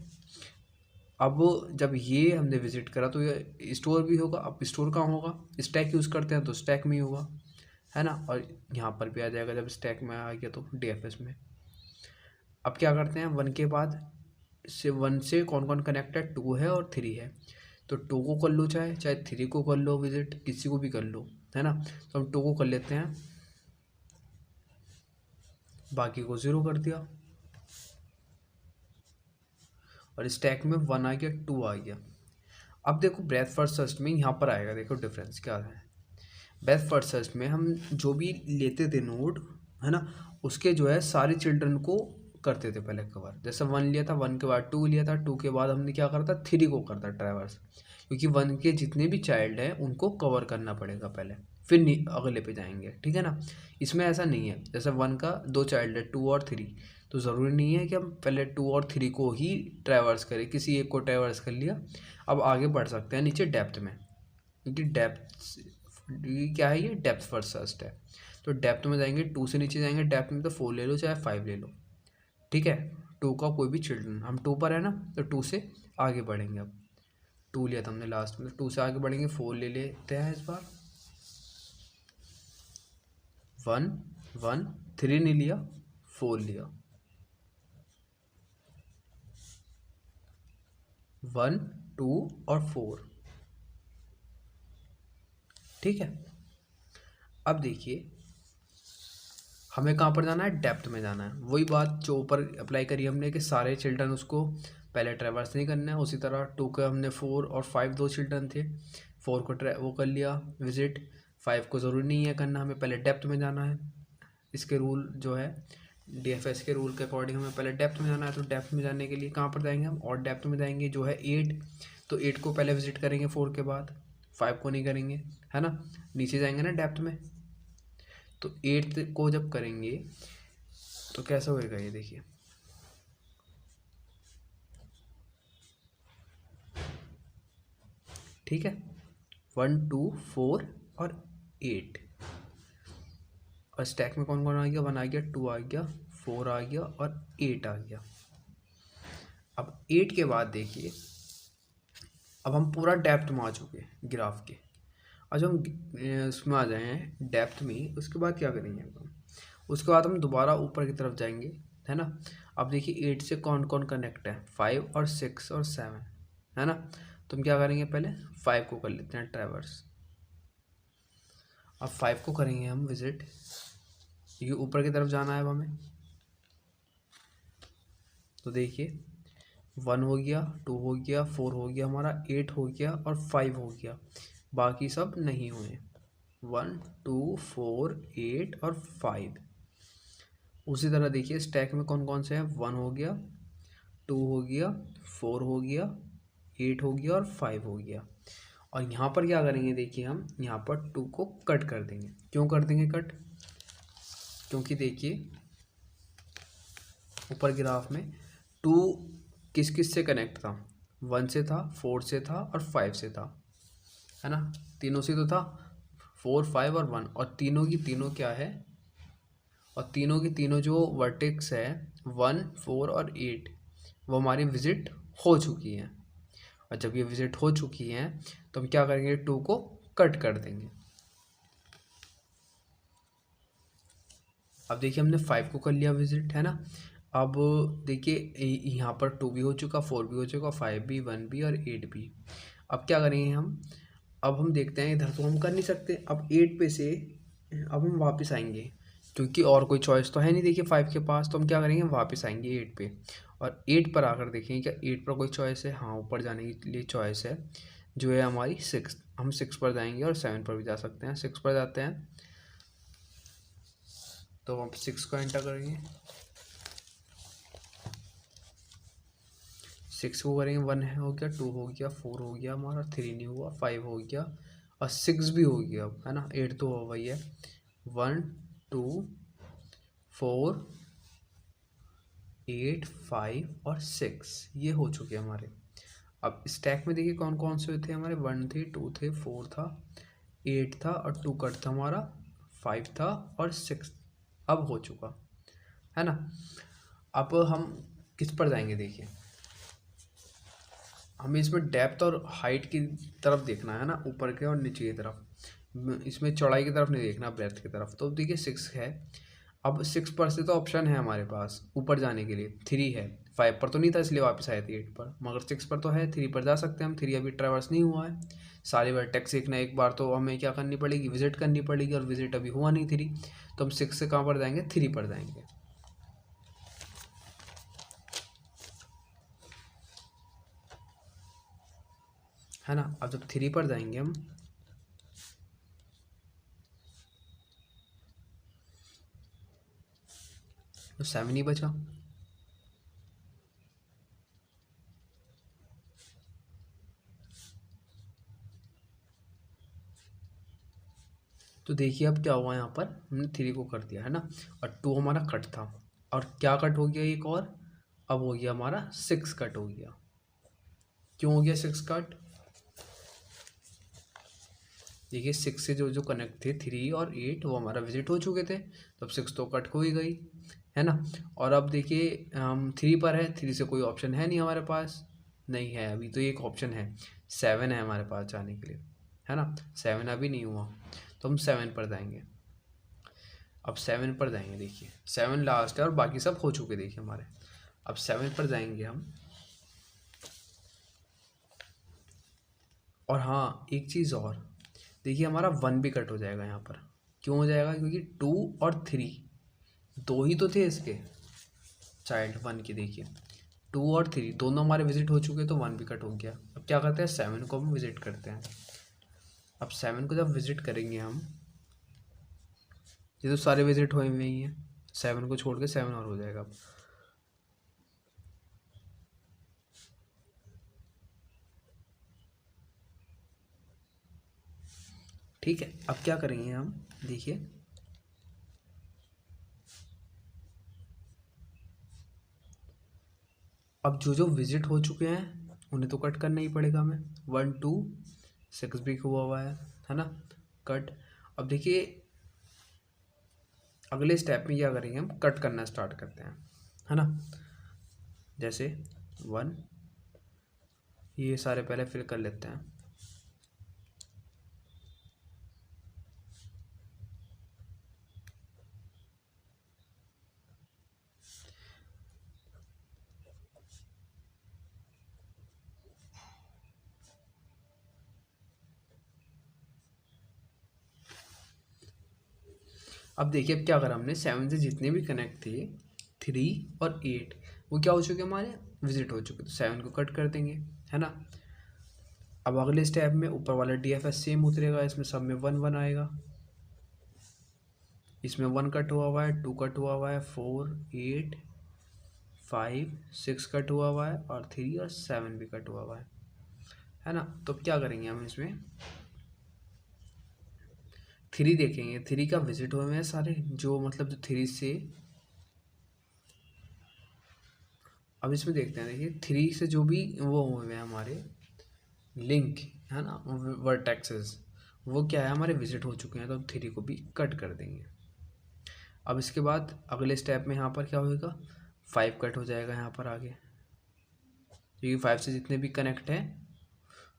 अब जब ये हमने विजिट करा तो ये स्टोर भी होगा। अब स्टोर कहाँ होगा, स्टैक यूज़ करते हैं तो स्टैक में ही होगा, है ना। और यहाँ पर भी आ जाएगा जब स्टैक में आ गया तो डीएफएस में। अब क्या करते हैं, 1 के बाद से 1 से कौन कौन कनेक्ट है, 2 है और 3 है। तो 2 को कर लो, चाहे 3 को कर लो विजिट, किसी को भी कर लो, है ना। तो हम 2 को कर लेते हैं, बाकी को 0 कर दिया, और स्टैक में 1 आ गया, 2 आ गया। अब देखो ब्रेथ फर्स्ट सर्च में यहाँ पर आएगा, देखो डिफरेंस क्या है। ब्रेथ फर्स्ट सर्च में हम जो भी लेते थे नोड, है ना, उसके जो है सारे चिल्ड्रन को करते थे पहले कवर। जैसे 1 लिया था, 1 के बाद 2 लिया था, 2 के बाद हमने क्या करता, 3 को करता ट्रैवर्स, क्योंकि 1 के जितने भी चाइल्ड हैं उनको कवर करना पड़ेगा पहले, फिर अगले पे जाएंगे। ठीक है ना। इसमें ऐसा नहीं है, जैसे 1 का 2 चाइल्ड है, 2 और 3, तो ज़रूरी नहीं है कि हम पहले 2 और 3 को ही ट्रैवर्स करें, किसी एक को ट्रैवर्स कर लिया। अब आगे बढ़ सकते हैं नीचे डेप्थ में, क्योंकि डेप्थ क्या है, ये डेप्थ फर्स्ट सर्च है। तो डेप्थ में जाएंगे, 2 से नीचे जाएंगे, डेप्थ में तो 4 ले लो चाहे 5 ले लो। ठीक है, 2 का कोई भी चिल्ड्रन, हम 2 पर है ना, तो 2 से आगे बढ़ेंगे। अब 2 लिया था हमने लास्ट में, तो 2 से आगे बढ़ेंगे, 4 ले लेते हैं इस बार, 1 1 3 नहीं लिया, 4 लिया, 1 2 और 4। ठीक है, अब देखिए हमें कहाँ पर जाना है, डेप्थ में जाना है। वही बात जो ऊपर अप्लाई करी हमने कि सारे चिल्ड्रन उसको पहले ट्रैवर्स नहीं करना है, उसी तरह 2 के हमने 4 और 5 दो चिल्ड्रन थे, 4 को वो कर लिया विजिट, 5 को ज़रूरी नहीं है करना, हमें पहले डेप्थ में जाना है। इसके रूल जो है डीएफएस के रूल के अकॉर्डिंग हमें पहले डेप्थ में जाना है। तो डेप्थ में जाने के लिए कहाँ पर जाएंगे हम, और डेप्थ में जाएंगे जो है 8, तो 8 को पहले विजिट करेंगे 4 के बाद, 5 को नहीं करेंगे, है ना। नीचे जाएंगे ना डेप्थ में, तो 8 को जब करेंगे तो कैसा होएगा ये देखिए, ठीक है, 1 2 4 और 8, और स्टैक में कौन कौन आ गया, 1 आ गया, 2 आ गया, 4 आ गया और 8 आ गया। अब 8 के बाद देखिए, अब हम पूरा डेप्थ में आ चुके ग्राफ के। और जब हम उसमें आ जाए हैं डेप्थ में, उसके बाद क्या करेंगे हम, उसके बाद हम दोबारा ऊपर की तरफ जाएंगे, है ना। अब देखिए 8 से कौन कौन कनेक्ट है, 5 और 6 और 7, है ना। तो हम क्या करेंगे, पहले 5 को कर लेते हैं ट्रैवर्स। अब 5 को करेंगे हम विजिट, ये ऊपर की तरफ जाना है अब हमें। तो देखिए 1 हो गया, 2 हो गया, 4 हो गया हमारा, 8 हो गया और 5 हो गया, बाकी सब नहीं हुए, 1 2 4 8 और 5। उसी तरह देखिए स्टैक में कौन कौन से हैं, 1 हो गया, 2 हो गया, 4 हो गया, 8 हो गया और 5 हो गया। और यहाँ पर क्या करेंगे, देखिए हम यहाँ पर 2 को कट कर देंगे। क्यों कर देंगे कट, क्योंकि देखिए ऊपर ग्राफ में 2 किस किस से कनेक्ट था, 1 से था, 4 से था और 5 से था, है ना। तीनों से तो था, 4 5 और 1, और तीनों की तीनों क्या है, और तीनों की तीनों जो वर्टेक्स है 1 4 और 8, वो हमारी विजिट हो चुकी हैं। और जब ये विजिट हो चुकी हैं तो हम क्या करेंगे, 2 को कट कर देंगे। अब देखिए हमने 5 को कर लिया विजिट, है ना। अब देखिए यहाँ पर 2 भी हो चुका, 4 भी हो चुका, 5 भी, 1 भी और 8 भी। अब क्या करेंगे हम, अब हम देखते हैं, इधर तो हम कर नहीं सकते, अब 8 पे से अब हम वापस आएंगे, क्योंकि और कोई चॉइस तो है नहीं देखिए 5 के पास। तो हम क्या करेंगे, वापस आएंगे 8 पे, और 8 पर आकर देखेंगे क्या 8 पर कोई चॉइस है, हाँ ऊपर जाने के लिए चॉइस है। जो है हमारी सिक्स। हम सिक्स पर जाएंगे और सेवन पर भी जा सकते हैं। सिक्स पर जाते हैं तो हम सिक्स को एंटर करेंगे, सिक्स को करेंगे, वन है हो गया, टू हो गया, फोर हो गया हमारा, थ्री नहीं हुआ, फाइव हो गया और सिक्स भी हो गया अब, है ना। एट तो हो गई है, one two four eight five और सिक्स, ये हो चुके हैं हमारे। अब स्टैक में देखिए कौन कौन से थे हमारे, वन थे, टू थे, फोर था, एट था और टू कट था हमारा, फाइव था और सिक्स अब हो चुका, है ना। अब हम किस पर जाएंगे, देखिए हमें इसमें डेप्थ और हाइट की तरफ देखना है ना, ऊपर के और नीचे की तरफ, इसमें चौड़ाई की तरफ नहीं देखना, ब्रेथ की तरफ। तो देखिए सिक्स है, अब सिक्स पर से तो ऑप्शन है हमारे पास ऊपर जाने के लिए, थ्री है, फाइव पर तो नहीं था इसलिए वापस आए थे एट पर, मगर सिक्स पर तो है, थ्री पर जा सकते हैं हम। थ्री अभी ट्रैवर्स नहीं हुआ है, सारे वर्टेक्स देखना एक बार तो हमें क्या करनी पड़ेगी, विजिट करनी पड़ेगी, और विजिट अभी हुआ नहीं थ्री, तो हम सिक्स से कहाँ पर जाएंगे, थ्री पर जाएंगे, है ना। अब जब थ्री पर जाएंगे हम, तो सेवन ही बचा। तो देखिए अब क्या हुआ, यहाँ पर हमने थ्री को कर दिया, है ना, और टू हमारा कट था, और क्या कट हो गया एक और, अब हो गया हमारा सिक्स कट हो गया। क्यों हो गया सिक्स कट, देखिए सिक्स से जो जो कनेक्ट थे थ्री और एट वो हमारा विजिट हो चुके थे, तब सिक्स तो कट हो ही गई, है ना। और अब देखिए हम थ्री पर है, थ्री से कोई ऑप्शन है नहीं हमारे पास, नहीं है अभी, तो एक ऑप्शन है, सेवन है हमारे पास जाने के लिए, है ना। सेवन अभी नहीं हुआ, तो हम सेवन पर जाएंगे। अब सेवन पर जाएंगे, देखिए सेवन लास्ट है और बाकी सब हो चुके देखिए हमारे। अब सेवन पर जाएंगे हम, और हाँ एक चीज़ और, देखिए हमारा वन भी कट हो जाएगा यहाँ पर। क्यों हो जाएगा, क्योंकि टू और थ्री दो ही तो थे इसके चाइल्ड वन की, देखिए टू और थ्री दोनों हमारे विजिट हो चुके, तो वन भी कट हो गया। अब क्या करते हैं, सेवन को हम विजिट करते हैं। अब सेवन को जब विजिट करेंगे हम, ये तो सारे विजिट हुए हुए ही हैं, सेवन को छोड़ के सेवन और हो जाएगा अब। ठीक है, अब क्या करेंगे हम, देखिए अब जो जो विजिट हो चुके हैं उन्हें तो कट करना ही पड़ेगा हमें, वन टू सिक्स भी हुआ है ना, कट। अब देखिए अगले स्टेप में क्या करेंगे, हम कट करना स्टार्ट करते हैं, है ना। जैसे वन, ये सारे पहले फिल कर लेते हैं। अब देखिए अब क्या करा हमने, सेवन से जितने भी कनेक्ट थे थ्री और एट वो क्या हो चुके हमारे, विजिट हो चुके, तो सेवन को कट कर देंगे, है ना। अब अगले स्टेप में ऊपर वाला DFS सेम उतरेगा, इसमें सब में वन वन आएगा, इसमें वन कट हुआ है, टू कट हुआ है, four eight five six cut हुआ है, और थ्री और सेवन भी कट हुआ है ना। तो क्या करेंगे हम इसमें, थ्री देखेंगे, थ्री का विजिट हुए हैं सारे, जो मतलब जो थ्री से, अब इसमें देखते हैं, देखिए थ्री से जो भी वो हुए हैं हमारे लिंक, है ना, वर्टेक्सेस, वो क्या है हमारे विजिट हो चुके हैं, तो थ्री को भी कट कर देंगे। अब इसके बाद अगले स्टेप में यहाँ पर क्या होएगा, फाइव कट हो जाएगा यहाँ पर आगे, क्योंकि फाइव से जितने भी कनेक्ट हैं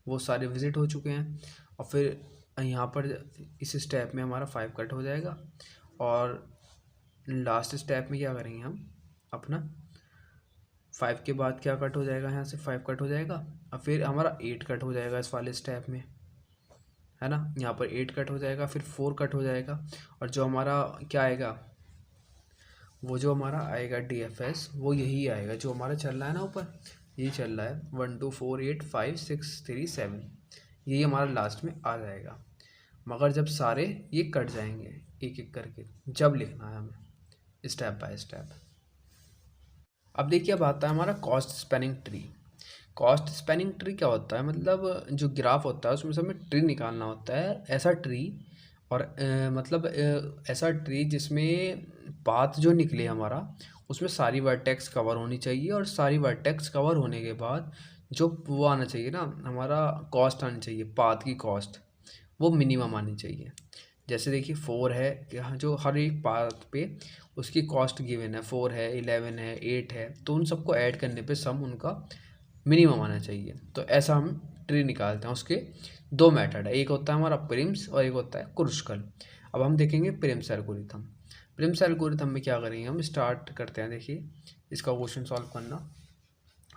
वो सारे विजिट हो चुके हैं। और फिर यहाँ पर इस स्टेप में हमारा फाइव कट हो जाएगा, और लास्ट स्टेप में क्या करेंगे हम अपना, फाइव के बाद क्या कट हो जाएगा, यहाँ से फाइव कट हो जाएगा, और फिर हमारा एट कट हो जाएगा इस वाले स्टेप में, है ना। यहाँ पर एट कट हो जाएगा, फिर फोर कट हो जाएगा, और जो हमारा क्या आएगा, वो जो हमारा आएगा DFS वो यही आएगा जो हमारा चल रहा है ना ऊपर, यही चल रहा है, one two four eight five six three seven, यही हमारा लास्ट में आ जाएगा। मगर जब सारे ये कट जाएंगे एक एक करके, जब लिखना है हमें स्टेप बाय स्टेप। अब देखिए, अब आता है हमारा cost spanning tree. Cost spanning tree क्या होता है, मतलब जो ग्राफ होता है उसमें से हमें ट्री निकालना होता है, ऐसा ट्री। और मतलब ऐसा ट्री जिसमें पाथ जो निकले हमारा, उसमें सारी वर्टेक्स कवर होनी चाहिए, और सारी वर्टेक्स कवर होने के बाद जो वो आना चाहिए ना, हमारा कॉस्ट आनी चाहिए, पाथ की कॉस्ट वो मिनिमम आनी चाहिए। जैसे देखिए 4 है, यहाँ जो हर एक पाथ पे उसकी कॉस्ट गिवन है, 4 है, 11 है, 8 है, तो उन सबको ऐड करने पे सम उनका मिनिमम आना चाहिए। तो ऐसा हम ट्री निकालते हैं। उसके दो मेथड है, एक होता है हमारा प्रिम्स और एक होता है क्रुस्कल। अब हम देखेंगे प्रिम्स एल्गोरिथम। प्रिम्स एल्गोरिथम में क्या करेंगे, हम स्टार्ट करते हैं। देखिए इसका क्वेश्चन सॉल्व करना।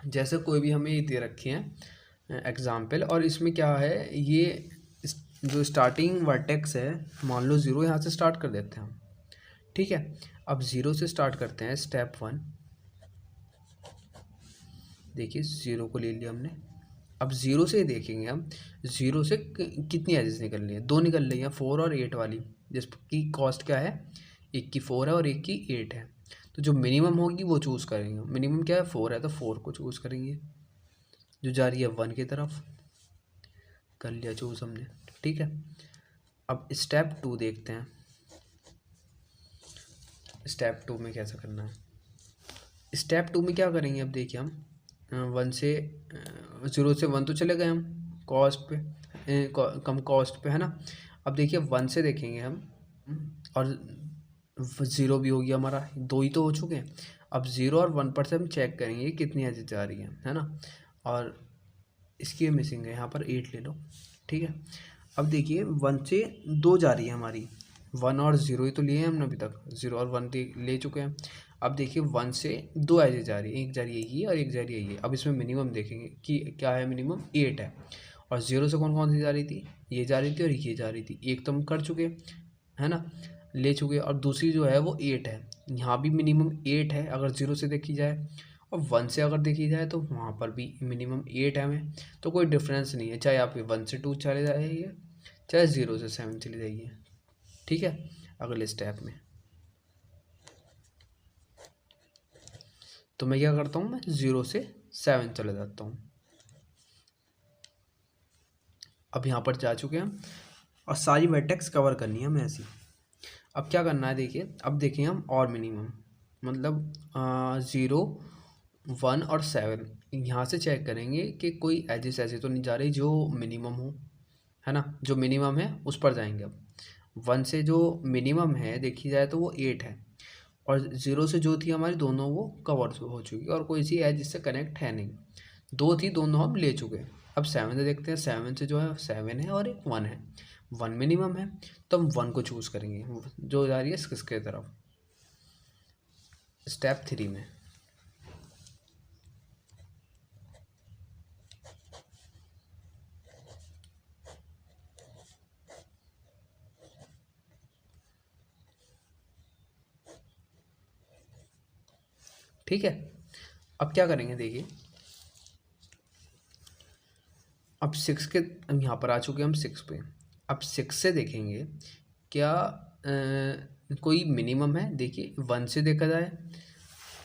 जैसे कोई भी हमें ये दे रखी है एग्जाम्पल, और इसमें क्या है, ये जो स्टार्टिंग वर्टेक्स है, मान लो 0, यहाँ से स्टार्ट कर देते हैं हम। ठीक है, अब 0 से स्टार्ट करते हैं, स्टेप 1। देखिए 0 को ले लिया हमने। अब 0 से देखेंगे हम, 0 से कितनी एजेस निकल रही है, 2 निकल रही हैं, 4 और 8 वाली, जिसकी कॉस्ट क्या है, एक की 4 है और एक की 8 है। तो जो मिनिमम होगी वो चूज़ करेंगे। मिनिमम क्या है, 4 है, तो 4 को चूज़ करेंगे। जो जा रही है 1 की तरफ, कर लिया चूज़ हमने। ठीक है, अब स्टेप 2 देखते हैं। स्टेप 2 में कैसा करना है। स्टेप 2 में क्या करेंगे, अब देखिए हम 1 से 0 से 1 तो चले गए हम कॉस्ट पे, कम कॉस्ट पे, है ना। अब देखिए 1 से देखेंगे हम, और 0 भी हो गया हमारा, 2 ही तो हो चुके हैं। अब 0 और 1 पर से हम चेक करेंगे कितनी एजेस जा रही है ना। और इसकी मिसिंग है, यहाँ पर 8 ले लो। ठीक है, अब देखिए 1 से 2 जा रही है हमारी, 1 और 0 ही तो लिए हैं हमने अभी तक, 0 और 1 ले चुके हैं। अब देखिए 1 से 2 एजेस जा रही है, एक जा रही है ये और एक जा रही है ये। अब इसमें मिनिमम देखेंगे कि क्या है, मिनिमम 8 है। और 0 से कौन कौन सी जा रही थी, ये जा रही थी और ये जा रही थी, एक तो हम कर चुके, है ना, ले चुके। और दूसरी जो है वो 8 है, यहाँ भी मिनिमम 8 है अगर 0 से देखी जाए, और 1 से अगर देखी जाए तो वहाँ पर भी मिनिमम 8 है हमें। तो कोई डिफरेंस नहीं है, चाहे आप 1 से 2 चले जाइए, चाहे 0 से 7 चले जाइए। ठीक है, अगले स्टेप में तो मैं क्या करता हूँ, मैं 0 से 7 चले जाता हूँ। अब यहाँ पर जा चुके हैं और सारी वर्टेक्स कवर करनी है हमें ऐसी। अब क्या करना है, देखिए अब देखें हम और मिनिमम, मतलब 0, 1 और 7, यहाँ से चेक करेंगे कि कोई एजेस ऐसे तो नहीं जा रही जो मिनिमम हो, है ना। जो मिनिमम है उस पर जाएंगे। अब 1 से जो मिनिमम है देखी जाए तो वो 8 है, और 0 से जो थी हमारी दोनों वो कवर हो चुकी, और कोई सी है जिससे कनेक्ट है नहीं। 2 थी, दोनों हम ले चुके। अब 7 से देखते हैं, 7 से जो है 7 है और एक 1 है, 1 मिनिमम है, तो हम 1 को चूज़ करेंगे, जो जा रही है 6 की तरफ। स्टेप 3 में ठीक है, अब क्या करेंगे, देखिए अब 6 के, हम यहाँ पर आ चुके हैं हम 6 पे। अब 6 से देखेंगे क्या कोई मिनिमम है। देखिए 1 से देखा जाए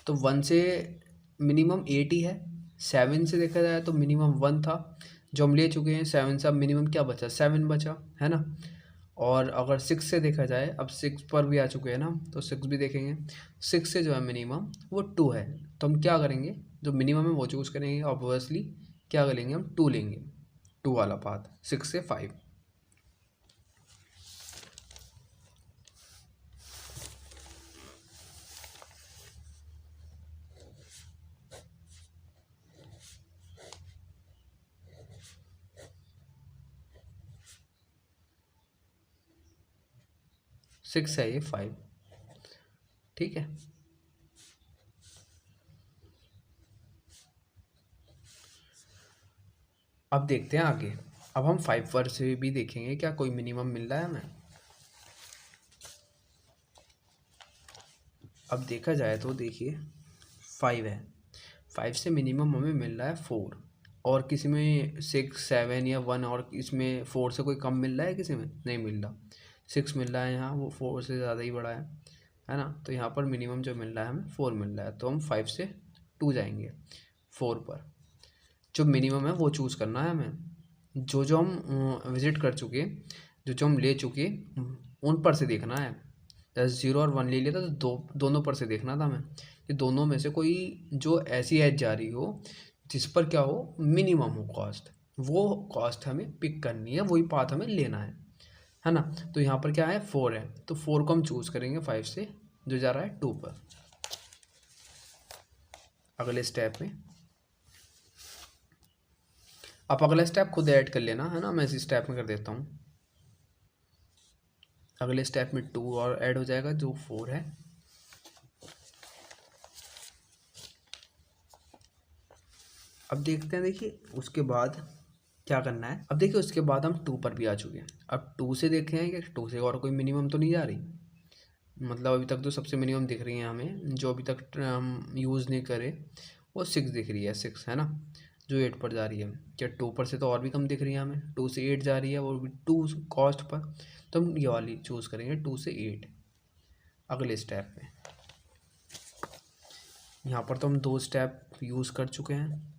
तो 1 से मिनिमम 8 ही है, 7 से देखा जाए तो मिनिमम 1 था जो हम ले चुके हैं। 7 से अब मिनिमम क्या बचा, 7 बचा, है ना। और अगर 6 से देखा जाए, अब 6 पर भी आ चुके हैं ना, तो 6 भी देखेंगे। 6 से जो है मिनिमम वो 2 है, तो हम क्या करेंगे, जो मिनिमम है वो चूज़ करेंगे ऑब्वियसली। क्या करेंगे, हम 2 लेंगे, 2 वाला पाथ, 6 से 5। 6 है ये 5। ठीक है, अब देखते हैं आगे। अब हम 5 पर से भी देखेंगे क्या कोई मिनिमम मिल रहा है हमें। अब देखा जाए तो देखिए 5 है, 5 से मिनिमम हमें मिल रहा है 4, और किसी में 6 7 या 1, और इसमें 4 से कोई कम मिल रहा है, किसी में नहीं मिल रहा। 6 मिल रहा है यहाँ, वो 4 से ज़्यादा ही बड़ा है ना। तो यहाँ पर मिनिमम जो मिल रहा है हमें 4 मिल रहा है, तो हम 5 से 2 जाएंगे 4 पर। जो मिनिमम है वो चूज़ करना है हमें। जो जो हम विज़िट कर चुके, जो जो हम ले चुके, उन पर से देखना है। जैसे 0 और 1 ले लिया था तो दोनों पर से देखना था हमें कि दोनों में से कोई जो ऐसी एज जा रही हो जिस पर क्या हो, मिनिमम हो कॉस्ट, वो कॉस्ट हमें पिक करनी है, वही पाथ हमें लेना है ना। तो यहाँ पर क्या है, 4 है, तो 4 को हम चूज़ करेंगे 5 से, जो जा रहा है 2 पर। अगले स्टेप में आप अगला स्टेप खुद ऐड कर लेना, है ना। मैं इसी स्टेप में कर देता हूँ। अगले स्टेप में 2 और ऐड हो जाएगा, जो 4 है। अब देखते हैं, देखिए उसके बाद क्या करना है। अब देखिए उसके बाद हम 2 पर भी आ चुके हैं। अब 2 से देखे हैं कि 2 से और कोई मिनिमम तो नहीं जा रही। मतलब अभी तक जो सबसे मिनिमम दिख रही है हमें, जो अभी तक हम यूज़ नहीं करे, वो 6 दिख रही है, 6 है ना, जो 8 पर जा रही है। क्या 2 पर से तो और भी कम दिख रही है हमें, 2 से 8 जा रही है, वो भी 2 कॉस्ट पर। तो हम ये वाली चूज़ करेंगे, 2 से 8। अगले स्टेप में यहाँ पर तो हम 2 स्टेप यूज़ कर चुके हैं।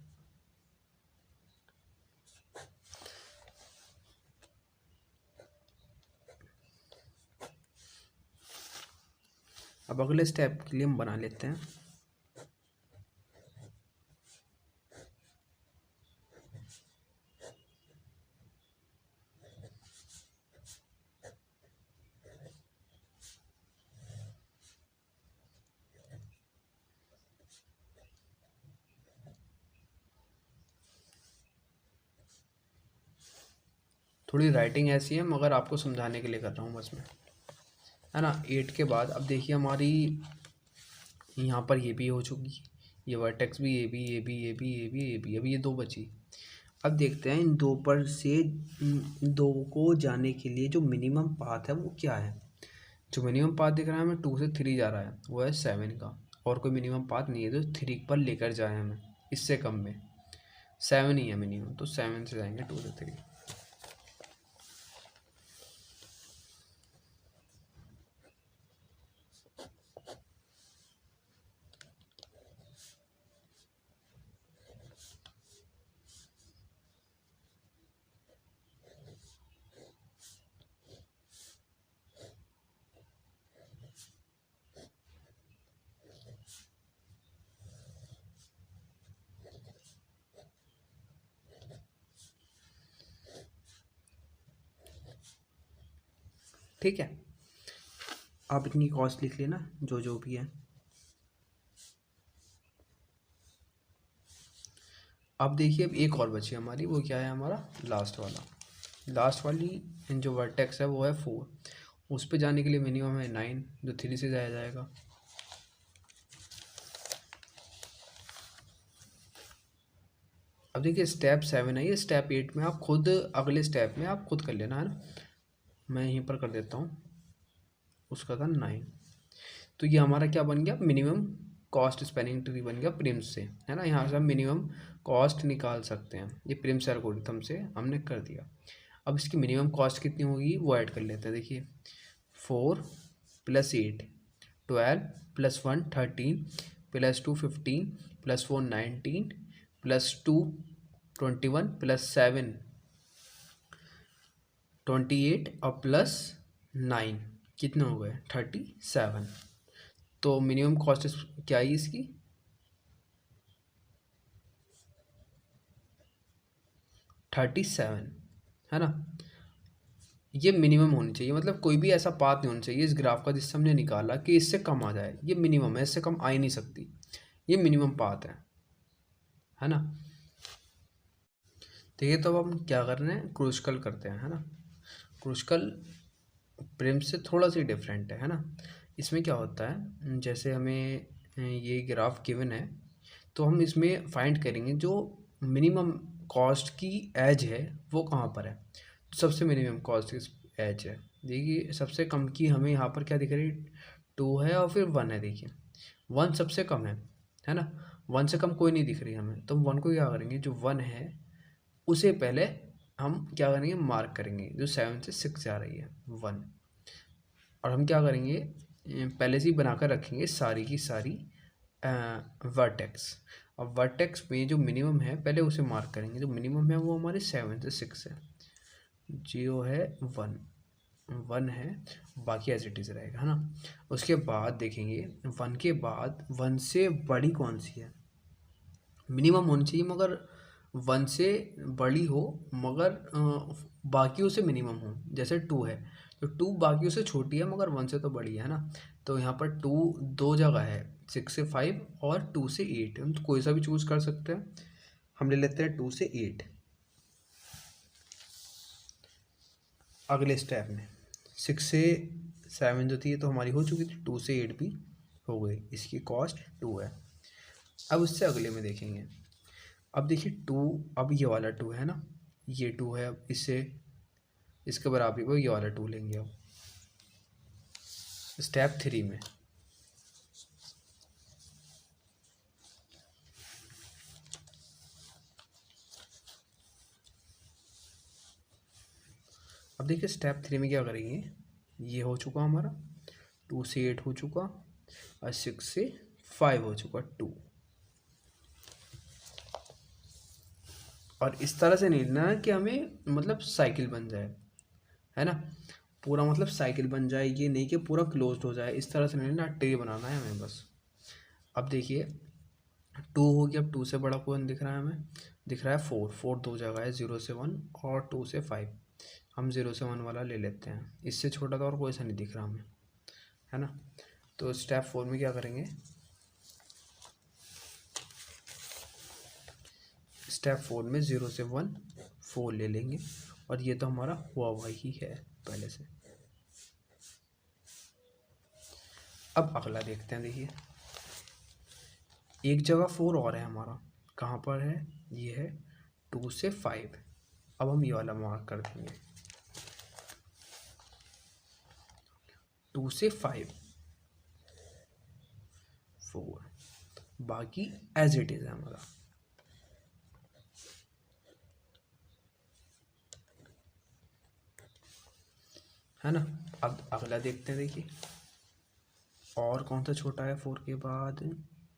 अब अगले स्टेप के लिए हम बना लेते हैं। थोड़ी राइटिंग ऐसी है, मगर आपको समझाने के लिए कर रहा हूँ बस मैं, है ना। 8 के बाद अब देखिए हमारी यहाँ पर ये भी हो चुकी, ये वर्टेक्स भी, ये भी, ये भी, ये भी, ये भी, ये भी, अभी ये 2 बची। अब देखते हैं इन 2 पर से 2 को जाने के लिए जो मिनिमम पाथ है वो क्या है। जो मिनिमम पाथ दिख रहा है हमें, 2 से 3 जा रहा है, वो है 7 का। और कोई मिनिमम पाथ नहीं है जो 3 पर लेकर जाए हमें, इससे कम में 7 ही है मिनिमम, तो 7 से जाएंगे 2 से 3। ठीक है, आप इतनी कॉस्ट लिख लेना, जो जो भी है। अब देखिए अब एक और बची हमारी, वो क्या है, हमारा लास्ट वाला। लास्ट वाली जो वर्टेक्स है वो है 4, उस पे जाने के लिए मिनिमम है 9, जो 3 से जाया जाएगा। अब देखिए स्टेप 7 है, ये स्टेप 8 में आप खुद, अगले स्टेप में आप खुद कर लेना, है ना। मैं यहीं पर कर देता हूँ, उसका था 9। तो ये हमारा क्या बन गया, मिनिमम कॉस्ट स्पैनिंग ट्री बन गया प्रिम्स से, है ना। यहाँ से हम मिनिमम कॉस्ट निकाल सकते हैं, ये प्रिम्स एल्गोरिथम से हमने कर दिया। अब इसकी मिनिमम कॉस्ट कितनी होगी वो ऐड कर लेते हैं। देखिए 4 + 8 12 + 1 13 + 2 15 + 4 19 + 2 21 + 7 28 और +9 कितने हो गए, 37। तो मिनिमम कॉस्ट क्या है इसकी, 37, है ना। ये मिनिमम होनी चाहिए, मतलब कोई भी ऐसा पाथ नहीं होना चाहिए इस ग्राफ का जिससे हमने निकाला कि इससे कम आ जाए। ये मिनिमम है, इससे कम आ ही नहीं सकती, ये मिनिमम पाथ है ना। देखिए तो अब हम क्या कर रहे हैं, क्रूस्कल करते हैं, है ना। क्रूस्कल प्रिम से थोड़ा सा डिफरेंट है ना। इसमें क्या होता है, जैसे हमें ये ग्राफ गिवन है, तो हम इसमें फाइंड करेंगे जो मिनिमम कॉस्ट की एज है वो कहाँ पर है। तो सबसे मिनिमम कॉस्ट की एज है, देखिए सबसे कम की हमें यहाँ पर क्या दिख रही है, 2 है और फिर 1 है। देखिए 1 सबसे कम है ना। 1 से कम कोई नहीं दिख रही हमें, तो हम 1 को क्या करेंगे, जो 1 है उसे पहले हम क्या करेंगे, मार्क करेंगे, जो 7 से 6 जा रही है 1। और हम क्या करेंगे, पहले से ही बनाकर रखेंगे सारी की सारी वर्टेक्स। अब वर्टेक्स में जो मिनिमम है पहले उसे मार्क करेंगे, जो मिनिमम है वो हमारे 7 से 6 है। 0 है, 1 है, बाकी एज इट इज़ रहेगा, है ना। उसके बाद देखेंगे 1 के बाद 1 से बड़ी कौन सी है, मिनिमम होनी चाहिए मगर 1 से बड़ी हो, मगर बाकियों से मिनिमम हो। जैसे 2 है तो 2 बाकियों से छोटी है मगर 1 से तो बड़ी है ना। तो यहाँ पर 2 दो जगह है, 6 से 5 और 2 से 8, हम तो कोई सा भी चूज़ कर सकते हैं। हम ले लेते हैं 2 से 8। अगले स्टेप में 6 से 7 जो थी तो हमारी हो चुकी थी, 2 से 8 भी हो गई, इसकी कॉस्ट 2 है। अब उससे अगले में देखेंगे, अब देखिए 2, अब ये वाला 2 है ना, ये 2 है, अब इससे इसके बराबरी पर ये वाला 2 लेंगे। अब स्टेप 3 में अब देखिए स्टेप 3 में क्या करेंगे, ये हो चुका हमारा 2 से 8 हो चुका और 6 से 5 हो चुका 2। और इस तरह से नहीं लेना है कि हमें मतलब साइकिल बन जाए, है ना, पूरा मतलब साइकिल बन जाए, ये नहीं कि पूरा क्लोज्ड हो जाए, इस तरह से नहीं लेना, ट्री बनाना है हमें बस। अब देखिए 2 हो गया, अब 2 से बड़ा कौन दिख रहा है हमें, दिख रहा है 4। 4 दो जगह है, 0 से 1 और 2 से 5। हम 0 से 1 वाला ले लेते हैं, इससे छोटा तो और कोई सा नहीं दिख रहा हमें, है ना। तो स्टेप 4 में क्या करेंगे, स्टेप 4 में 0 से 1 4 ले लेंगे, और ये तो हमारा हुआ ही है पहले से। अब अगला देखते हैं, देखिए एक जगह 4 और है हमारा, कहाँ पर है, ये है 2 से 5। अब हम ये वाला मार्क कर देंगे, 2 से 5 4, बाकी एज इट इज़ है हमारा। है ना। अब अगला देखते हैं, देखिए और कौन सा छोटा है 4 के बाद,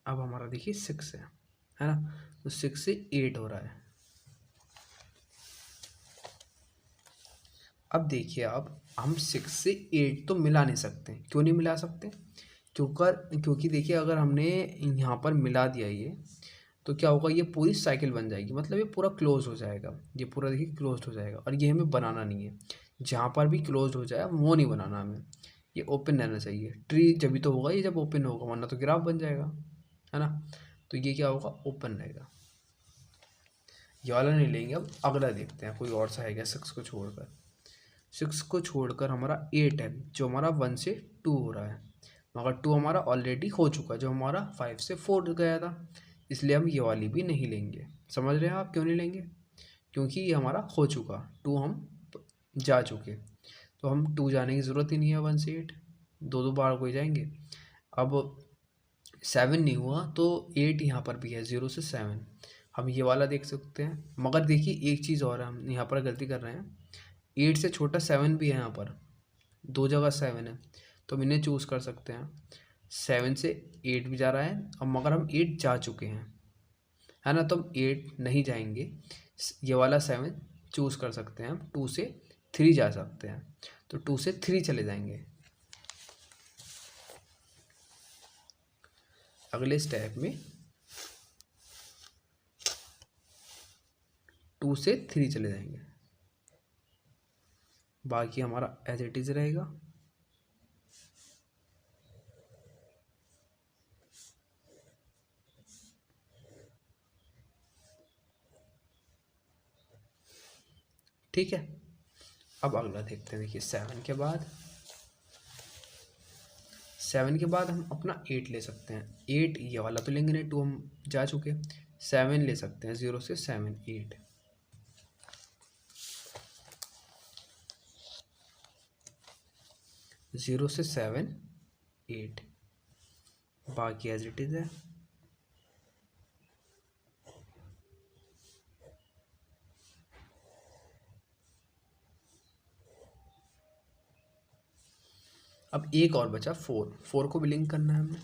अब हमारा देखिए 6 है ना, तो 6 से 8 हो रहा है। अब देखिए, अब हम 6 से 8 तो मिला नहीं सकते, क्यों नहीं मिला सकते, क्योंकि देखिए अगर हमने यहाँ पर मिला दिया ये, तो क्या होगा, ये पूरी साइकिल बन जाएगी, मतलब ये पूरा क्लोज हो जाएगा, ये पूरा देखिए क्लोज हो जाएगा, और ये हमें बनाना नहीं है। जहाँ पर भी क्लोज हो जाए वो नहीं बनाना हमें, ये ओपन रहना चाहिए। ट्री जब भी तो होगा ये, जब ओपन होगा, वरना तो ग्राफ बन जाएगा, है ना। तो ये क्या होगा, ओपन रहेगा। ये वाला नहीं लेंगे। अब अगला देखते हैं, कोई और सा है क्या 6 को छोड़कर। 6 को छोड़कर हमारा 8 है, जो हमारा 1 से 2 हो रहा है, मगर 2 हमारा ऑलरेडी हो चुका, जो हमारा 5 से 4 गया था, इसलिए हम ये वाली भी नहीं लेंगे। समझ रहे हैं आप क्यों नहीं लेंगे, क्योंकि ये हमारा हो चुका, 2 हम जा चुके, तो हम 2 जाने की ज़रूरत ही नहीं है। 1 से 8 दो दो बार कोई जाएंगे। अब 7 नहीं हुआ तो 8 यहाँ पर भी है, 0 से 7 हम ये वाला देख सकते हैं। मगर देखिए एक चीज़ और है, हम यहाँ पर गलती कर रहे हैं, 8 से छोटा 7 भी है यहाँ पर, दो जगह 7 है, तो हम इन्हें चूज़ कर सकते हैं। 7 से 8 भी जा रहा है, अब मगर हम 8 जा चुके हैं, है ना, तो हम 8 नहीं जाएंगे, ये वाला 7 चूज़ कर सकते हैं। हम 2 से 3 जा सकते हैं, तो 2 से 3 चले जाएंगे। अगले स्टेप में 2 से 3 चले जाएंगे, बाकी हमारा एज इट इज़ रहेगा। ठीक है। अब अगला देखते हैं, देखिए 7 के बाद हम अपना 8 ले सकते हैं। 8 ये वाला तो लेंगे नहीं, 2 हम जा चुके, 7 ले सकते हैं, 0 से 7 8, 0 से 7 8, बाकी एज इट इज़ है। अब एक और बचा 4, 4 को भी लिंक करना है हमें।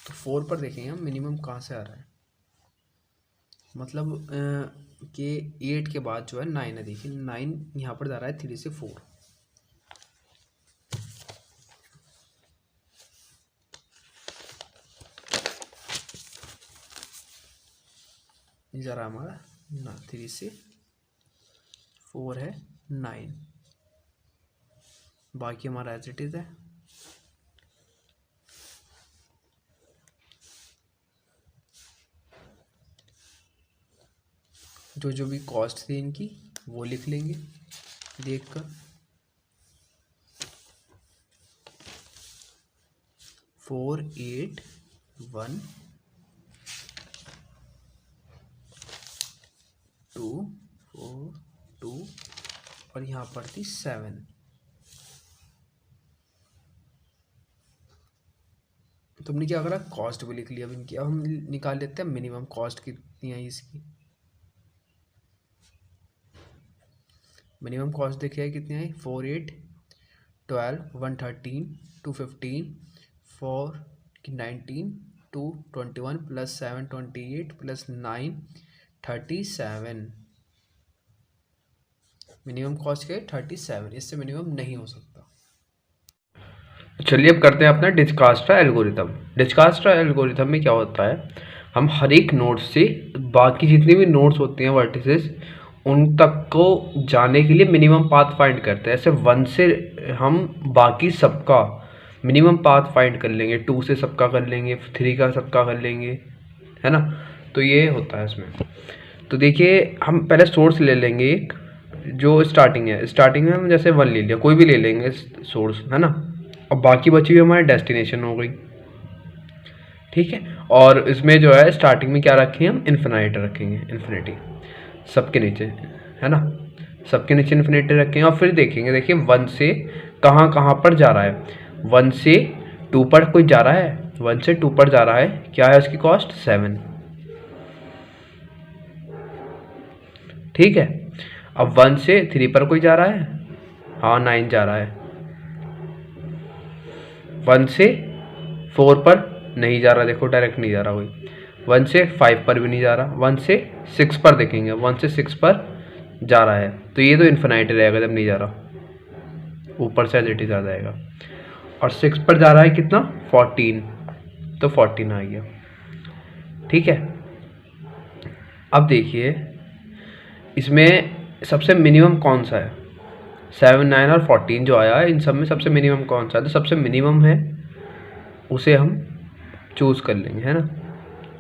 तो 4 पर देखेंगे हम मिनिमम कहाँ से आ रहा है, मतलब कि 8 के बाद जो है 9 है। देखिए 9 यहाँ पर जा रहा है 3 से 4, जा रहा है हमारा ना 3 से 4 है 9, बाकी हमारा एज इट इज है। जो जो भी कॉस्ट थी इनकी वो लिख लेंगे देखकर। 4, 8, 1, 2, 4, 2 और यहाँ पर थी 7। तुमने क्या करा, कॉस्ट भी लिख लिया अब इनकी। अब हम निकाल लेते हैं मिनिमम कॉस्ट कितनी है इसकी। मिनिमम कॉस्ट देखिए कितनी आई, 4, 8, 12, 113, 215, 4 19, 2 21 प्लस 7 28 प्लस 9 37। मिनिमम कॉस्ट के 37, इससे मिनिमम नहीं हो सकता। चलिए अब करते हैं अपना डिजकास्ट्रा एल्गोरिथम। डिजकास्ट्रा एल्गोरिथम में क्या होता है, हम हर एक नोड से बाकी जितनी भी नोड्स होती हैं वर्टिसेस उन तक को जाने के लिए मिनिमम पाथ फाइंड करते हैं। ऐसे 1 से हम बाकी सबका मिनिमम पाथ फाइंड कर लेंगे, 2 से सबका कर लेंगे, 3 का सबका कर लेंगे, है ना। तो ये होता है इसमें। तो देखिए हम पहले सोर्स ले लेंगे एक जो स्टार्टिंग है। स्टार्टिंग में हम जैसे 1 ले लिया, कोई भी ले लेंगे सोर्स, है ना। और बाकी बची हुई हमारी डेस्टिनेशन हो गई, ठीक है। और इसमें जो है स्टार्टिंग में क्या रखेंगे हम, इन्फिनिटी रखेंगे, इन्फिनिटी सबके नीचे, है ना। सबके नीचे इन्फिनिटी रखेंगे और फिर देखेंगे, देखिए 1 से कहाँ कहाँ पर जा रहा है। 1 से 2 पर कोई जा रहा है, 1 से 2 पर जा रहा है, क्या है उसकी कॉस्ट 7, ठीक है। अब 1 से 3 पर कोई जा रहा है, हाँ 9 जा रहा है। 1 से 4 पर नहीं जा रहा, देखो डायरेक्ट नहीं जा रहा कोई। 1 से 5 पर भी नहीं जा रहा। 1 से 6 पर देखेंगे, 1 से 6 पर जा रहा है, तो ये तो इन्फिनिटी रहेगा जब नहीं जा रहा, ऊपर से एज आ जाएगा। और 6 पर जा रहा है कितना, 14, तो 14 आ गया, ठीक है। अब देखिए इसमें सबसे मिनिमम कौन सा है, 7, 9 और 14 जो आया है, इन सब में सबसे मिनिमम कौन सा है। तो सबसे मिनिमम है उसे हम चूज़ कर लेंगे, है ना।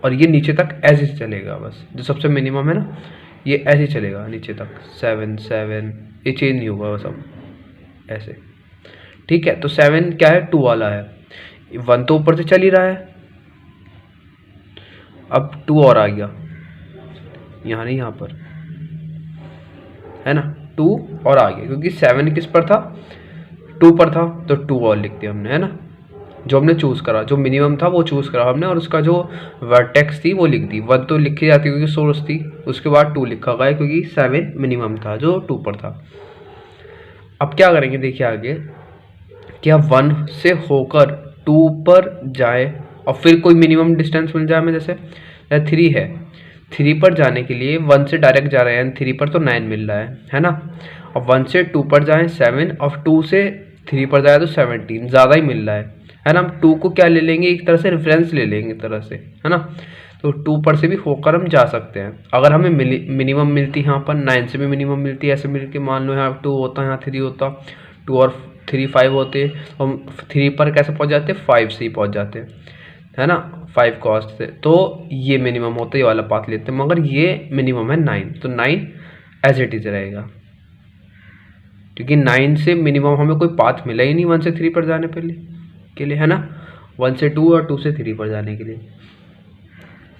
और ये नीचे तक ऐसे ही चलेगा, बस जो सबसे मिनिमम है ना ये ऐसे ही चलेगा नीचे तक, 7 7, ये चेंज नहीं होगा बस अब ऐसे, ठीक है। तो 7 क्या है, 2 वाला है, 1 तो ऊपर से चल ही रहा है, अब 2 और आ गया, यहाँ नहीं यहाँ पर, है ना। 2 और आ गया क्योंकि 7 किस पर था, 2 पर था, तो 2 और लिख दिया हमने, है ना। जो हमने चूज़ करा, जो मिनिमम था वो चूज़ करा हमने, और उसका जो वर्टेक्स थी वो लिख दी। 1 तो लिखी जाती क्योंकि सोर्स थी, उसके बाद 2 लिखा गया क्योंकि 7 मिनिमम था जो 2 पर था। अब क्या करेंगे देखिए आगे, क्या 1 से होकर 2 पर जाए और फिर कोई मिनिमम डिस्टेंस मिल जाए हमें, जैसे 3 है, 3 पर जाने के लिए 1 से डायरेक्ट जा रहे हैं, 3 पर तो 9 मिल रहा है ना। और 1 से 2 पर जाएँ 7, और 2 से 3 पर जाए तो 17, ज़्यादा ही मिल रहा है ना। हम 2 को क्या ले लेंगे, एक तरह से रेफरेंस ले लेंगे एक तरह से, है ना। तो 2 पर से भी होकर हम जा सकते हैं। अगर हमें मिनिमम मिलती यहाँ पर 9 से भी मिनिमम मिलती है, ऐसे मिल के मान लो यहाँ 2 होता, यहाँ 3 होता, 2 और 3 5 होते, हम 3 पर कैसे पहुँच जाते, 5 से ही पहुँच जाते, है ना, 5 कॉस्ट से। तो ये मिनिमम होता है, ये वाला पाथ लेते हैं, मगर ये मिनिमम है 9, तो 9 एज इट इज रहेगा, क्योंकि 9 से मिनिमम हमें कोई पाथ मिला ही नहीं 1 से 3 पर जाने के लिए, है ना। 1 से 2 और 2 से 3 पर जाने के लिए।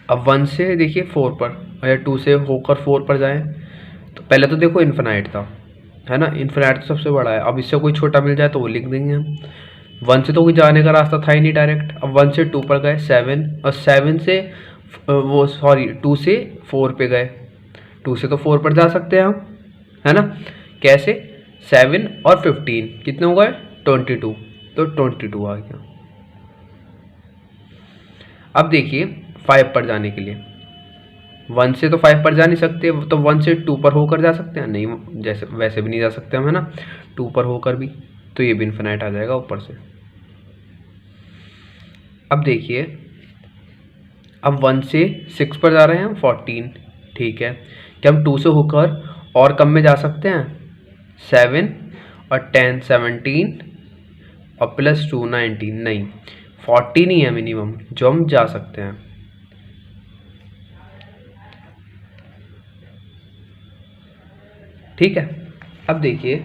अब 1 से देखिए 4 पर, अगर 2 से होकर 4 पर जाएं तो पहले तो देखो इन्फिनाइट था, है ना, इन्फिनाइट तो सबसे बड़ा है। अब इससे कोई छोटा मिल जाए तो वो लिख देंगे हम। 1 से तो कोई जाने का रास्ता था ही नहीं डायरेक्ट। अब 1 से 2 पर गए 7, और 7 से 2 से 4 पे गए, 2 से तो 4 पर जा सकते हैं हम, है ना। कैसे, 7 और 15 कितने हो गए, 22, तो 22 आ गया। अब देखिए 5 पर जाने के लिए 1 से तो 5 पर जा नहीं सकते, तो 1 से 2 पर होकर जा सकते हैं, नहीं जैसे वैसे भी नहीं जा सकते हम, है ना, 2 पर होकर भी, तो ये भी इन्फिनाइट आ जाएगा ऊपर से। अब देखिए अब 1 से 6 पर जा रहे हैं हम 14, ठीक है। क्या हम 2 से होकर और कम में जा सकते हैं? 7 और 10 17 और +2 19, नहीं 14 ही है मिनिमम जो हम जा सकते हैं। ठीक है। अब देखिए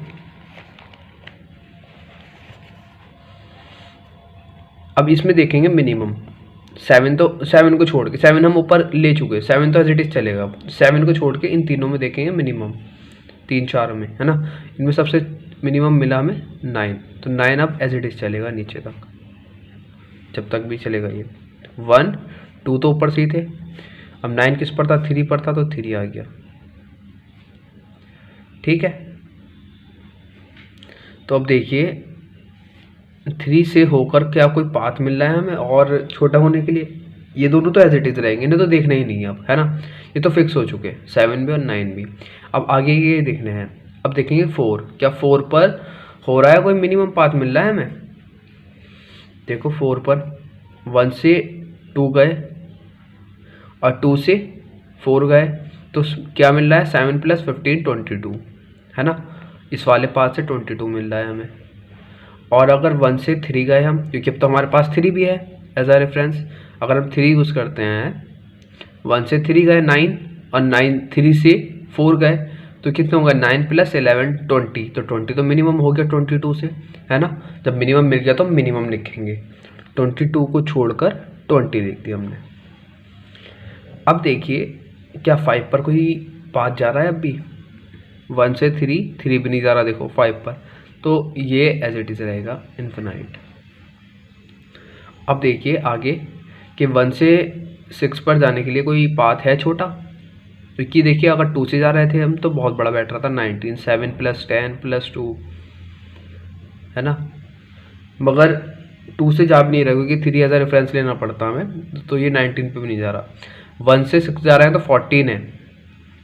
अब इसमें देखेंगे मिनिमम 7, तो 7 को छोड़ के 7 हम ऊपर ले चुके, 7 तो एज इट इज चलेगा, 7 को छोड़ के इन तीनों में देखेंगे मिनिमम, 3 4 में, है ना। इनमें सबसे मिनिमम मिला हमें 9, तो 9 अब एज इट इज चलेगा नीचे तक, जब तक भी चलेगा ये। 1 2 तो ऊपर से ही थे, अब 9 किस पर था? 3 पर था, तो 3 आ गया। ठीक है। तो अब देखिए 3 से होकर क्या कोई पाथ मिल रहा है हमें और छोटा होने के लिए? ये दोनों तो एज इट इज रहेंगे, इन्हें तो देखना ही नहीं है अब, है ना, ये तो फिक्स हो चुके 7 भी और 9 भी। अब आगे ये देखने हैं। अब देखेंगे 4, क्या 4 पर हो रहा है कोई मिनिमम पाथ मिल रहा है हमें? देखो 4 पर 1 से 2 गए और 2 से 4 गए, तो क्या मिल रहा है? 7 + 15 22, है ना, इस वाले पाथ से 22 मिल रहा है हमें। और अगर 1 से 3 गए हम, क्योंकि अब तो हमारे पास 3 भी है एज अ रेफरेंस, अगर हम 3 यूज़ करते हैं, 1 से 3 गए 9 और 9 3 से 4 गए, तो कितने होंगे? 9 + 11 20, तो 20 तो मिनिमम हो गया 22 से, है ना। जब मिनिमम मिल गया तो हम मिनिमम लिखेंगे, 22 को छोड़कर 20 लिख दिया हमने। अब देखिए क्या 5 पर कोई पाथ जा रहा है? अब भी 1 से 3 भी नहीं जा रहा, देखो 5 पर, तो ये एज इट इज़ रहेगा इन्फिनाइट। अब देखिए आगे कि 1 से 6 पर जाने के लिए कोई पाथ है छोटा? क्योंकि देखिए अगर 2 से जा रहे थे हम तो बहुत बड़ा बैठ रहा था 19, 7 + 10 + 2, है ना, मगर 2 से जा भी नहीं रहा क्योंकि 3 एज अ रेफरेंस लेना पड़ता हमें, तो ये 19 पे भी नहीं जा रहा। 1 से 6 जा रहे हैं तो 14 है,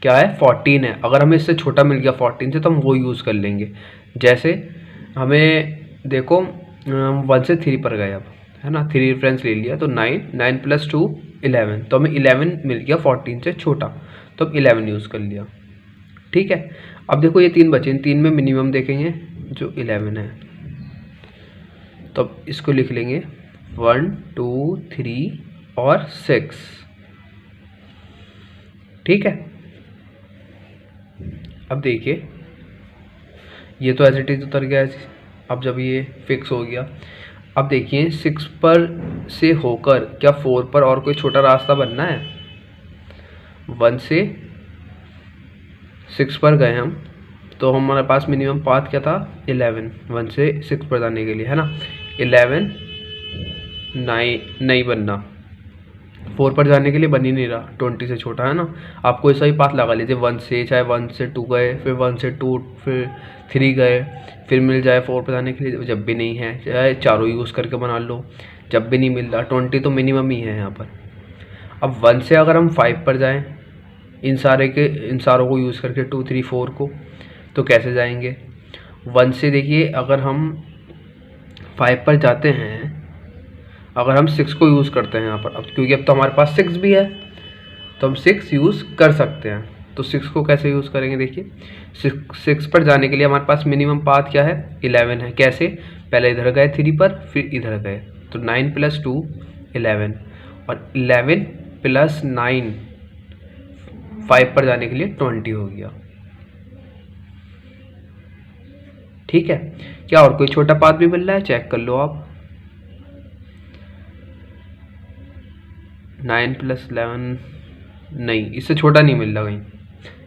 क्या है? 14 है। अगर हमें इससे छोटा मिल गया 14 से तो हम वो यूज़ कर लेंगे। जैसे हमें देखो 1 से 3 पर गए अब, है ना, 3 रेफरेंस ले लिया, तो 9 + 2 11, तो हमें 11 मिल गया 14 से छोटा, तो अब 11 यूज़ कर लिया। ठीक है। अब देखो ये 3 बचे, इन 3 में मिनिमम देखेंगे जो 11 है, तो अब इसको लिख लेंगे 1 2 3 और 6। ठीक है। अब देखिए ये तो एज इट इज उतर गया, अब जब ये फिक्स हो गया, अब देखिए 6 पर से होकर क्या 4 पर और कोई छोटा रास्ता बनना है? 1 से 6 पर गए हम, तो हमारे पास मिनिमम पाथ क्या था? 11, 1 से 6 पर जाने के लिए, है ना। 11 नहीं बनना, 4 पर जाने के लिए बन ही नहीं रहा, 20 से छोटा, है ना। आप कोई सा ही पाथ लगा लीजिए 1 से, चाहे 1 से 2 गए, फिर 1 से 2, फिर 3 गए, फिर मिल जाए 4 पर जाने के लिए, जब भी नहीं है चाहे चारों यूज़ करके बना लो, जब भी नहीं मिल रहा 20 तो मिनिमम ही है यहाँ पर। अब 1 से अगर हम 5 पर जाएँ, इन सारों को यूज़ करके 2 3 4 को, तो कैसे जाएंगे? 1 से देखिए अगर हम 5 पर जाते हैं, अगर हम 6 को यूज़ करते हैं यहाँ पर, अब क्योंकि अब तो हमारे पास 6 भी है, तो हम 6 यूज़ कर सकते हैं। तो 6 को कैसे यूज़ करेंगे? देखिए 6 पर जाने के लिए हमारे पास मिनिमम पाथ क्या है? 11 है। कैसे? पहले इधर गए 3 पर, फिर इधर गए, तो 9 + 2 11, और 11 + 9 5 पर जाने के लिए 20 हो गया। ठीक है। क्या और कोई छोटा पाथ भी मिल रहा है? चेक कर लो आप। 9 + 11 नहीं, इससे छोटा नहीं मिल रहा कहीं,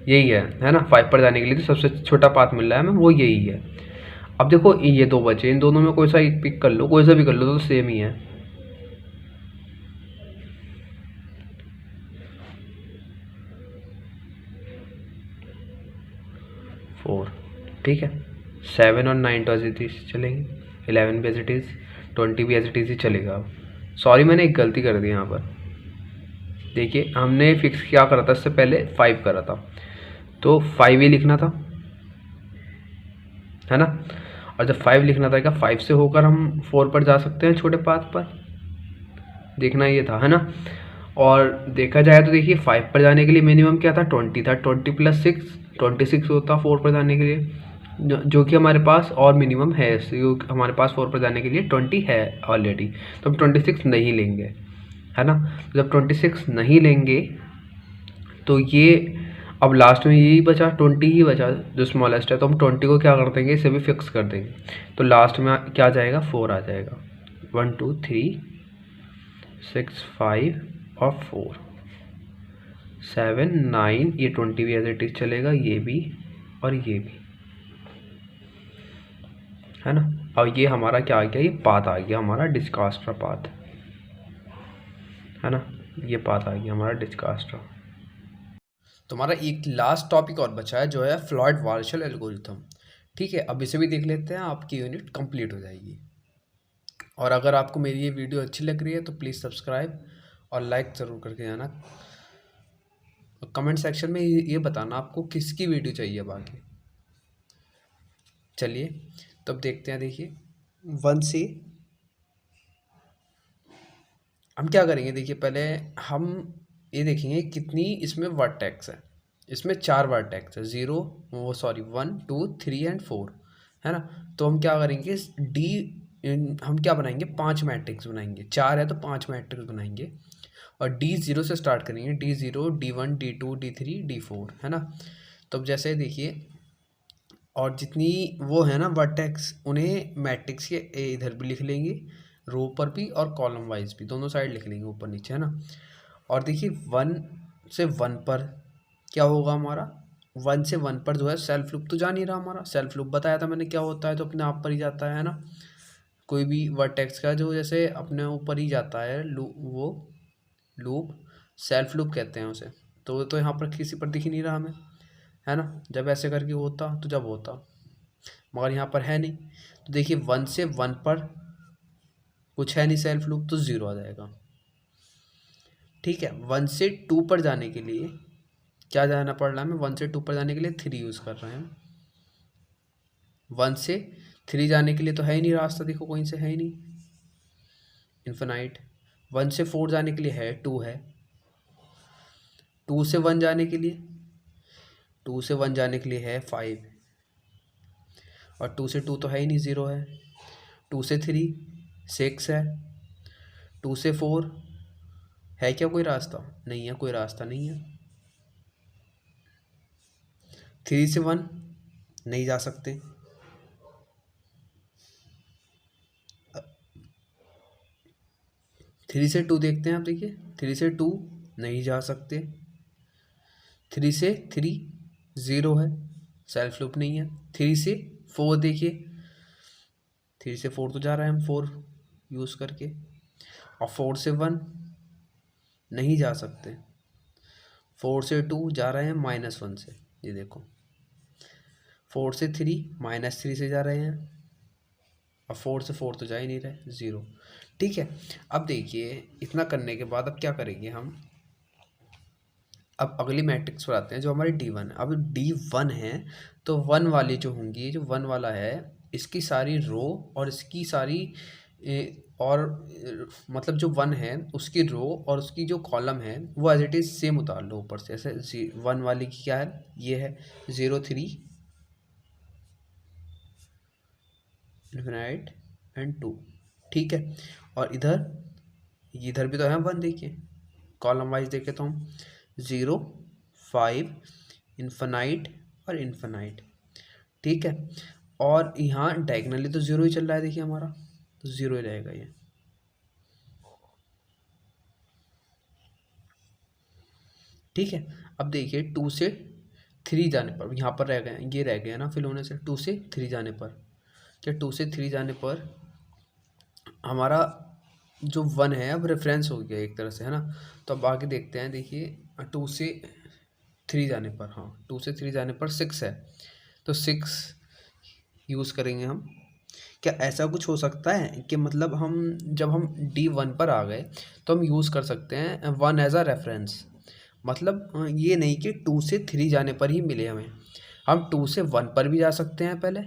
यही है ना। 5 पर जाने के लिए तो सबसे छोटा पाथ मिल रहा है हमें, वो यही है। अब देखो ये 2 बचे, इन दोनों में कोई सा एक पिक कर लो, कोई सा भी कर लो तो सेम ही है। फोर, ठीक है। 7 और 9 तो ऐसे चलेंगे। 11 भी एज इट इज़, 20 भी एज इट इज़ ही चलेगा। अब सॉरी मैंने एक गलती कर दी यहाँ पर, देखिए हमने फिक्स क्या करा था इससे पहले 5 करा था, तो 5 ही लिखना था, है ना। और जब 5 लिखना था क्या 5 से होकर हम 4 पर जा सकते हैं छोटे पाथ पर, देखना ये था, है ना। और देखा जाए तो देखिए 5 पर जाने के लिए मिनिमम क्या था 20 था, 20 + 6 26 होता 4 पर जाने के लिए, जो कि हमारे पास और मिनिमम है, हमारे पास 4 पर जाने के लिए 20 है ऑलरेडी, तो हम 26 नहीं लेंगे, है ना। जब 26 नहीं लेंगे तो ये अब लास्ट में यही बचा 20 ही बचा जो स्मॉलेस्ट है, तो हम 20 को क्या कर देंगे, इसे भी फिक्स कर देंगे, तो लास्ट में क्या आ जाएगा 4 आ जाएगा। 1 2 3 6 5 और 4 7 9, ये 20 भी एज इट इज चलेगा, ये भी और ये भी, है ना। और ये हमारा क्या आ गया, ये पाथ आ गया हमारा डिस्कास्टर पाथ, है ना, ये पाथ आ गया हमारा डिस्कास्टर। तो हमारा एक लास्ट टॉपिक और बचा है जो है फ्लॉयड वार्शल एल्गोरिथम। ठीक है, अब इसे भी देख लेते हैं, आपकी यूनिट कंप्लीट हो जाएगी। और अगर आपको मेरी ये वीडियो अच्छी लग रही है तो प्लीज़ सब्सक्राइब और लाइक ज़रूर करके जाना। कमेंट सेक्शन में ये बताना आपको किसकी वीडियो चाहिए बाकी। चलिए तब देखते हैं, देखिए 1 से हम क्या करेंगे, देखिए पहले हम ये देखेंगे कितनी इसमें वर्टेक्स है। इसमें 4 वर्टेक्स है, 0 वो सॉरी 1 2 3 एंड 4, है ना। तो हम क्या करेंगे डी, हम क्या बनाएंगे 5 मैट्रिक्स बनाएंगे, 4 है तो 5 मैट्रिक्स बनाएंगे, और डी 0 से स्टार्ट करेंगे, D0 D1 D2 D3 D4, है ना। तो अब जैसे देखिए, और जितनी वो है ना वर्टेक्स, उन्हें मैट्रिक्स के इधर भी लिख लेंगे, रो पर भी और कॉलम वाइज भी, दोनों साइड लिख लेंगे ऊपर नीचे, है ना। और देखिए 1 से 1 पर क्या होगा हमारा, 1 से 1 पर जो है सेल्फ लूप तो जा नहीं रहा हमारा, सेल्फ लूप बताया था मैंने क्या होता है, तो अपने आप पर ही जाता है ना। कोई भी वर्टेक्स का जो जैसे अपने ऊपर ही जाता है वो लूप सेल्फ लूप कहते हैं उसे। तो यहाँ पर किसी पर दिख ही नहीं रहा हमें, है ना। जब ऐसे करके होता तो जब होता, मगर यहाँ पर है नहीं। तो देखिए 1 से 1 पर कुछ है नहीं सेल्फ लूप, तो 0 आ जाएगा। ठीक है, 1 से 2 पर जाने के लिए क्या जाना पड़ रहा है हमें, 1 से 2 पर जाने के लिए 3 यूज़ कर रहे हैं। 1 से 3 जाने के लिए तो है ही नहीं रास्ता, देखो कहीं से है ही नहीं, इन्फिनाइट। 1 से 4 जाने के लिए है 2 है, 2 से 1 जाने के लिए, 2 से 1 जाने के लिए है 5, और 2 से 2 तो है ही नहीं, 0 है। 2 से 3 6 है, 2 से 4 है क्या कोई रास्ता, नहीं है, कोई रास्ता नहीं है। 3 से 1 नहीं जा सकते, 3 से 2 देखते हैं आप, देखिए 3 से 2 नहीं जा सकते, 3 से 3 0 है, सेल्फ लूप नहीं है। 3 से 4 देखिए, 3 से 4 तो जा रहा है हम 4 यूज़ करके, और 4 से 1 नहीं जा सकते, 4 से 2 जा रहे हैं -1 से, ये देखो 4 से 3 -3 से जा रहे हैं, और 4 से 4 तो जा ही नहीं रहे, 0। ठीक है, अब देखिए इतना करने के बाद अब क्या करेंगे हम, अब अगली मैट्रिक्स पर आते हैं जो हमारी D1 है। अब D1 है तो 1 वाली जो होंगी, जो 1 वाला है इसकी सारी रो और इसकी सारी मतलब जो 1 है उसकी रो और उसकी जो कॉलम है वो एज इट इज़ सेम उतार लो ऊपर से, ऐसे 1 वाली की क्या है, ये है 0 3 इन्फिनाइट एंड 2। ठीक है, और इधर भी तो है 1, देखिए कॉलम वाइज देखें तो हम 0 5 इन्फिनाइट और इन्फिनाइट। ठीक है, और यहाँ डायगनली तो 0 ही चल रहा है, देखिए हमारा तो 0 ही रहेगा ये। ठीक है, अब देखिए 2 से 3 जाने पर यहाँ पर रह गए, ये रह गए ना फिल होने से, 2 से 3 जाने पर, क्या 2 से 3 जाने पर हमारा जो 1 है अब रेफरेंस हो गया एक तरह से, है ना। तो अब आगे देखते हैं, देखिए 2 से 3 जाने पर, हाँ 2 से 3 जाने पर 6 है, तो 6 यूज़ करेंगे हम, क्या ऐसा कुछ हो सकता है कि मतलब हम जब हम D1 पर आ गए तो हम यूज़ कर सकते हैं 1 एज अ रेफरेंस। मतलब ये नहीं कि 2 से 3 जाने पर ही मिले हमें, हम 2 से 1 पर भी जा सकते हैं पहले,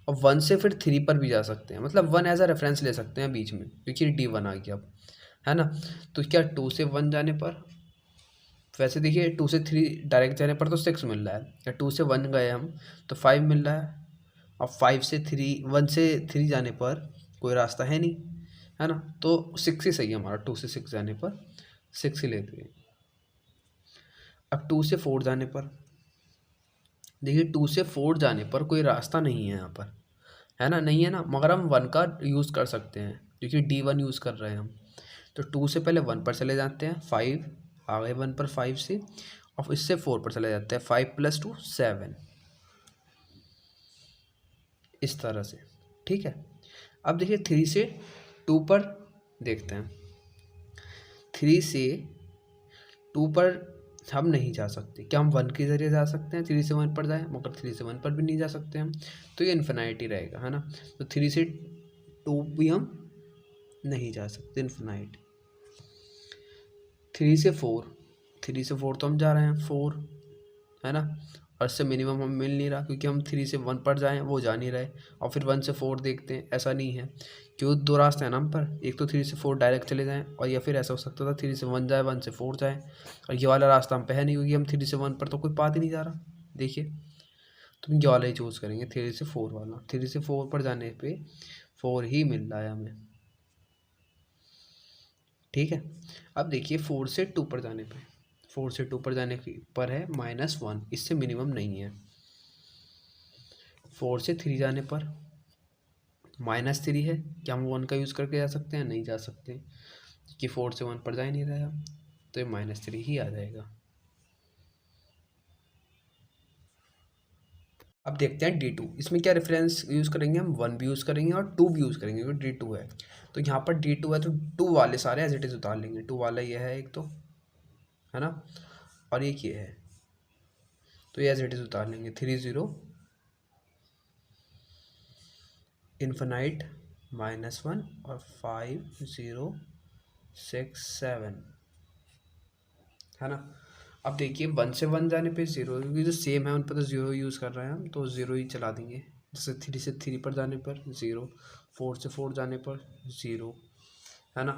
और 1 से फिर 3 पर भी जा सकते हैं। मतलब 1 एज अ रेफरेंस ले सकते हैं बीच में, क्योंकि D1 आ गया अब, है ना। तो क्या 2 से 1 जाने पर, वैसे देखिए 2 से 3 डायरेक्ट जाने पर तो 6 मिल रहा है, या 2 से 1 गए हम तो 5 मिल रहा है। अब 5 से 3, 1 से 3 जाने पर कोई रास्ता है नहीं, है ना। तो 6 ही सही है हमारा, 2 से 6 जाने पर 6 ही लेते हैं। अब 2 से 4 जाने पर, देखिए 2 से 4 जाने पर कोई रास्ता नहीं है यहाँ पर, है ना, नहीं है ना, मगर हम 1 का यूज़ कर सकते हैं क्योंकि D1 यूज़ कर रहे हैं हम। तो 2 से पहले 1 पर चले जाते हैं, 5 आ गए 1 पर 5 से, और इससे 4 पर चले जाते हैं, 5 + 2 7, इस तरह से। ठीक है। अब देखिए 3 से 2 पर देखते हैं। 3 से 2 पर हम नहीं जा सकते। क्या हम 1 के ज़रिए जा सकते हैं 3 से 1 पर जाएँ? मगर 3 से 1 पर भी नहीं जा सकते हम, तो ये इन्फिनाइट ही रहेगा, है ना। तो 3 से 2 भी हम नहीं जा सकते, इन्फिनाइट। 3 से 4, 3 से 4 तो हम जा रहे हैं 4, है ना। और इससे मिनिमम हम मिल नहीं रहा, क्योंकि हम 3 से 1 पर जाएँ वो जा नहीं रहे, और फिर 1 से 4 देखते हैं, ऐसा नहीं है। क्यों, 2 रास्ते हैं ना हम पर, एक तो 3 से 4 डायरेक्ट चले जाएँ, और या फिर ऐसा हो सकता था 3 से 1 जाए, 1 से 4 जाए, और ये वाला रास्ता हम पे है नहीं, क्योंकि हम 3 से 1 पर तो कोई पाथ ही नहीं जा रहा। देखिए, तो हम ये वाला ही चूज़ करेंगे, 3 से 4 वाला। 3 से 4 पर जाने पे 4 ही मिल रहा है हमें। ठीक है। अब देखिए 4 से 2 पर जाने पे, 4 से 2 पर जाने पर है -1, इससे मिनिमम नहीं है। 4 से 3 जाने पर -3 है, क्या हम 1 का यूज़ करके जा सकते हैं? नहीं जा सकते, क्योंकि 4 से 1 पर जा ही नहीं रहा हम, तो ये -3 ही आ जाएगा। अब देखते हैं D2, इसमें क्या रेफरेंस यूज़ करेंगे हम? 1 भी यूज़ करेंगे और 2 भी यूज़ करेंगे, क्योंकि D2 है। तो यहाँ पर D2 है तो 2 वाले सारे एज इट इज़ उतार लेंगे। 2 वाला ये है एक तो, है ना, और एक ये है, तो ये एज इट इज़ उतार लेंगे। 3 0 इन्फिनाइट -1 और 5 0 6 7, है ना। अब देखिए 1 से 1 जाने पे 0, क्योंकि जो सेम है उन पर तो 0 यूज़ कर रहे हैं हम, तो 0 ही चला देंगे। जैसे 3 से 3 पर जाने पर 0, 4 से 4 जाने पर 0, है ना।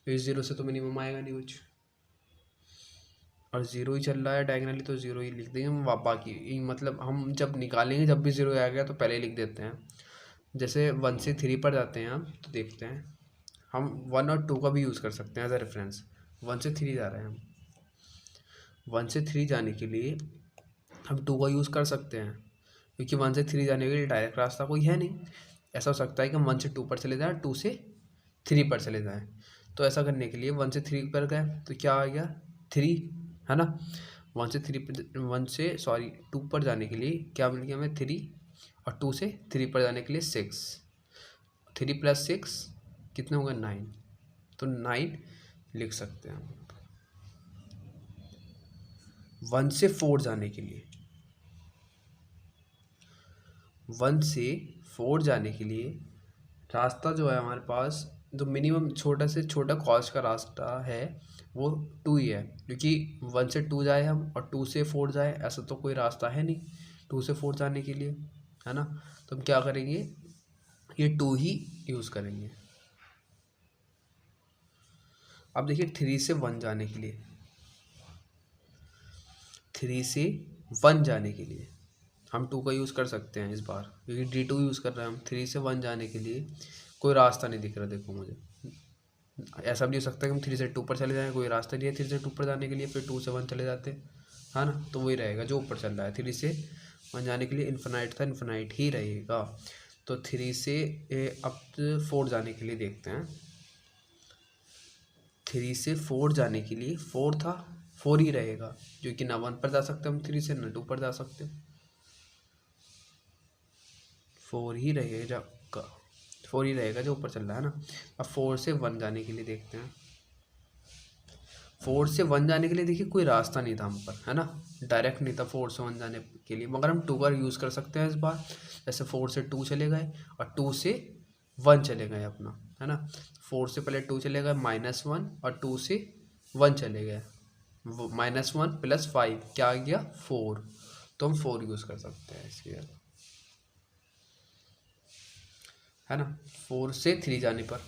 तो इस 0 से तो मिनिमम आएगा नहीं कुछ, और 0 ही चल रहा है डायगनली, तो 0 ही लिख देंगे हम। बाकी मतलब हम जब निकालेंगे, जब भी 0 आ गया तो पहले ही लिख देते हैं। जैसे 1 से 3 पर जाते हैं हम, तो देखते हैं हम 1 और 2 का भी यूज़ कर सकते हैं एज अ रेफरेंस। 1 से 3 जा रहे हैं हम, 1 से 3 जाने के लिए हम 2 का यूज़ कर सकते हैं, क्योंकि 1 से 3 जाने के लिए डायरेक्ट रास्ता कोई है नहीं। ऐसा हो सकता है कि हम 1 से 2 पर चले जाएँ, 2 से 3 पर चले जाएँ। तो ऐसा करने के लिए 1 से 3 पर गए तो क्या आ गया? 3, है ना। 1 से 3 पर, 1 से सॉरी 2 पर जाने के लिए क्या मिल गया हमें? 3, और 2 से 3 पर जाने के लिए 6, 3 + 6 कितने हो गए? 9, तो 9 लिख सकते हैं हम। 1 से 4 जाने के लिए, 1 से 4 जाने के लिए रास्ता जो है हमारे पास, जो मिनिमम छोटा से छोटा कॉस्ट का रास्ता है वो 2 ही है, क्योंकि 1 से 2 जाए हम और 2 से 4 जाए, ऐसा तो कोई रास्ता है नहीं 2 से 4 जाने के लिए, है ना। तो हम क्या करेंगे? ये 2 ही यूज़ करेंगे। अब देखिए 3 से 1 जाने के लिए, 3 से 1 जाने के लिए हम 2 का यूज़ कर सकते हैं इस बार, क्योंकि D2 यूज़ कर रहे हैं हम। 3 से 1 जाने के लिए कोई रास्ता नहीं दिख रहा, देखो मुझे। ऐसा भी हो सकता है कि हम 3 से 2 पर चले जाएँ, कोई रास्ता नहीं है 3 से 2 पर जाने के लिए, फिर 2 से 1 चले जाते, है ना। तो वही रहेगा जो ऊपर चल रहा है। 3 से 1 जाने के लिए इन्फिनाइट था, इन्फिनाइट ही रहेगा। तो 3 से अब 4 जाने के लिए देखते हैं। 3 से 4 जाने के लिए 4 था, 4 ही रहेगा, क्योंकि ना 1 पर जा सकते हम 3 से, ना 2 पर जा सकते, 4 ही रहेगा। 4 ही रहेगा जो ऊपर चल रहा है ना। अब 4 से 1 जाने के लिए देखते हैं। फोर से वन जाने के लिए देखिए कोई रास्ता नहीं था हम पर, है ना, डायरेक्ट नहीं था फोर से वन जाने के लिए, मगर हम टू का यूज़ कर सकते हैं इस बार। जैसे फोर से टू चले गए और टू से वन चले गए अपना, है ना। फोर से पहले टू चले गए -1, और टू से वन चले गए, -1 + 5 क्या आ गया 4। तो हम 4 यूज़ कर सकते हैं इसकी जगह, है ना। 4 से 3 जाने पर,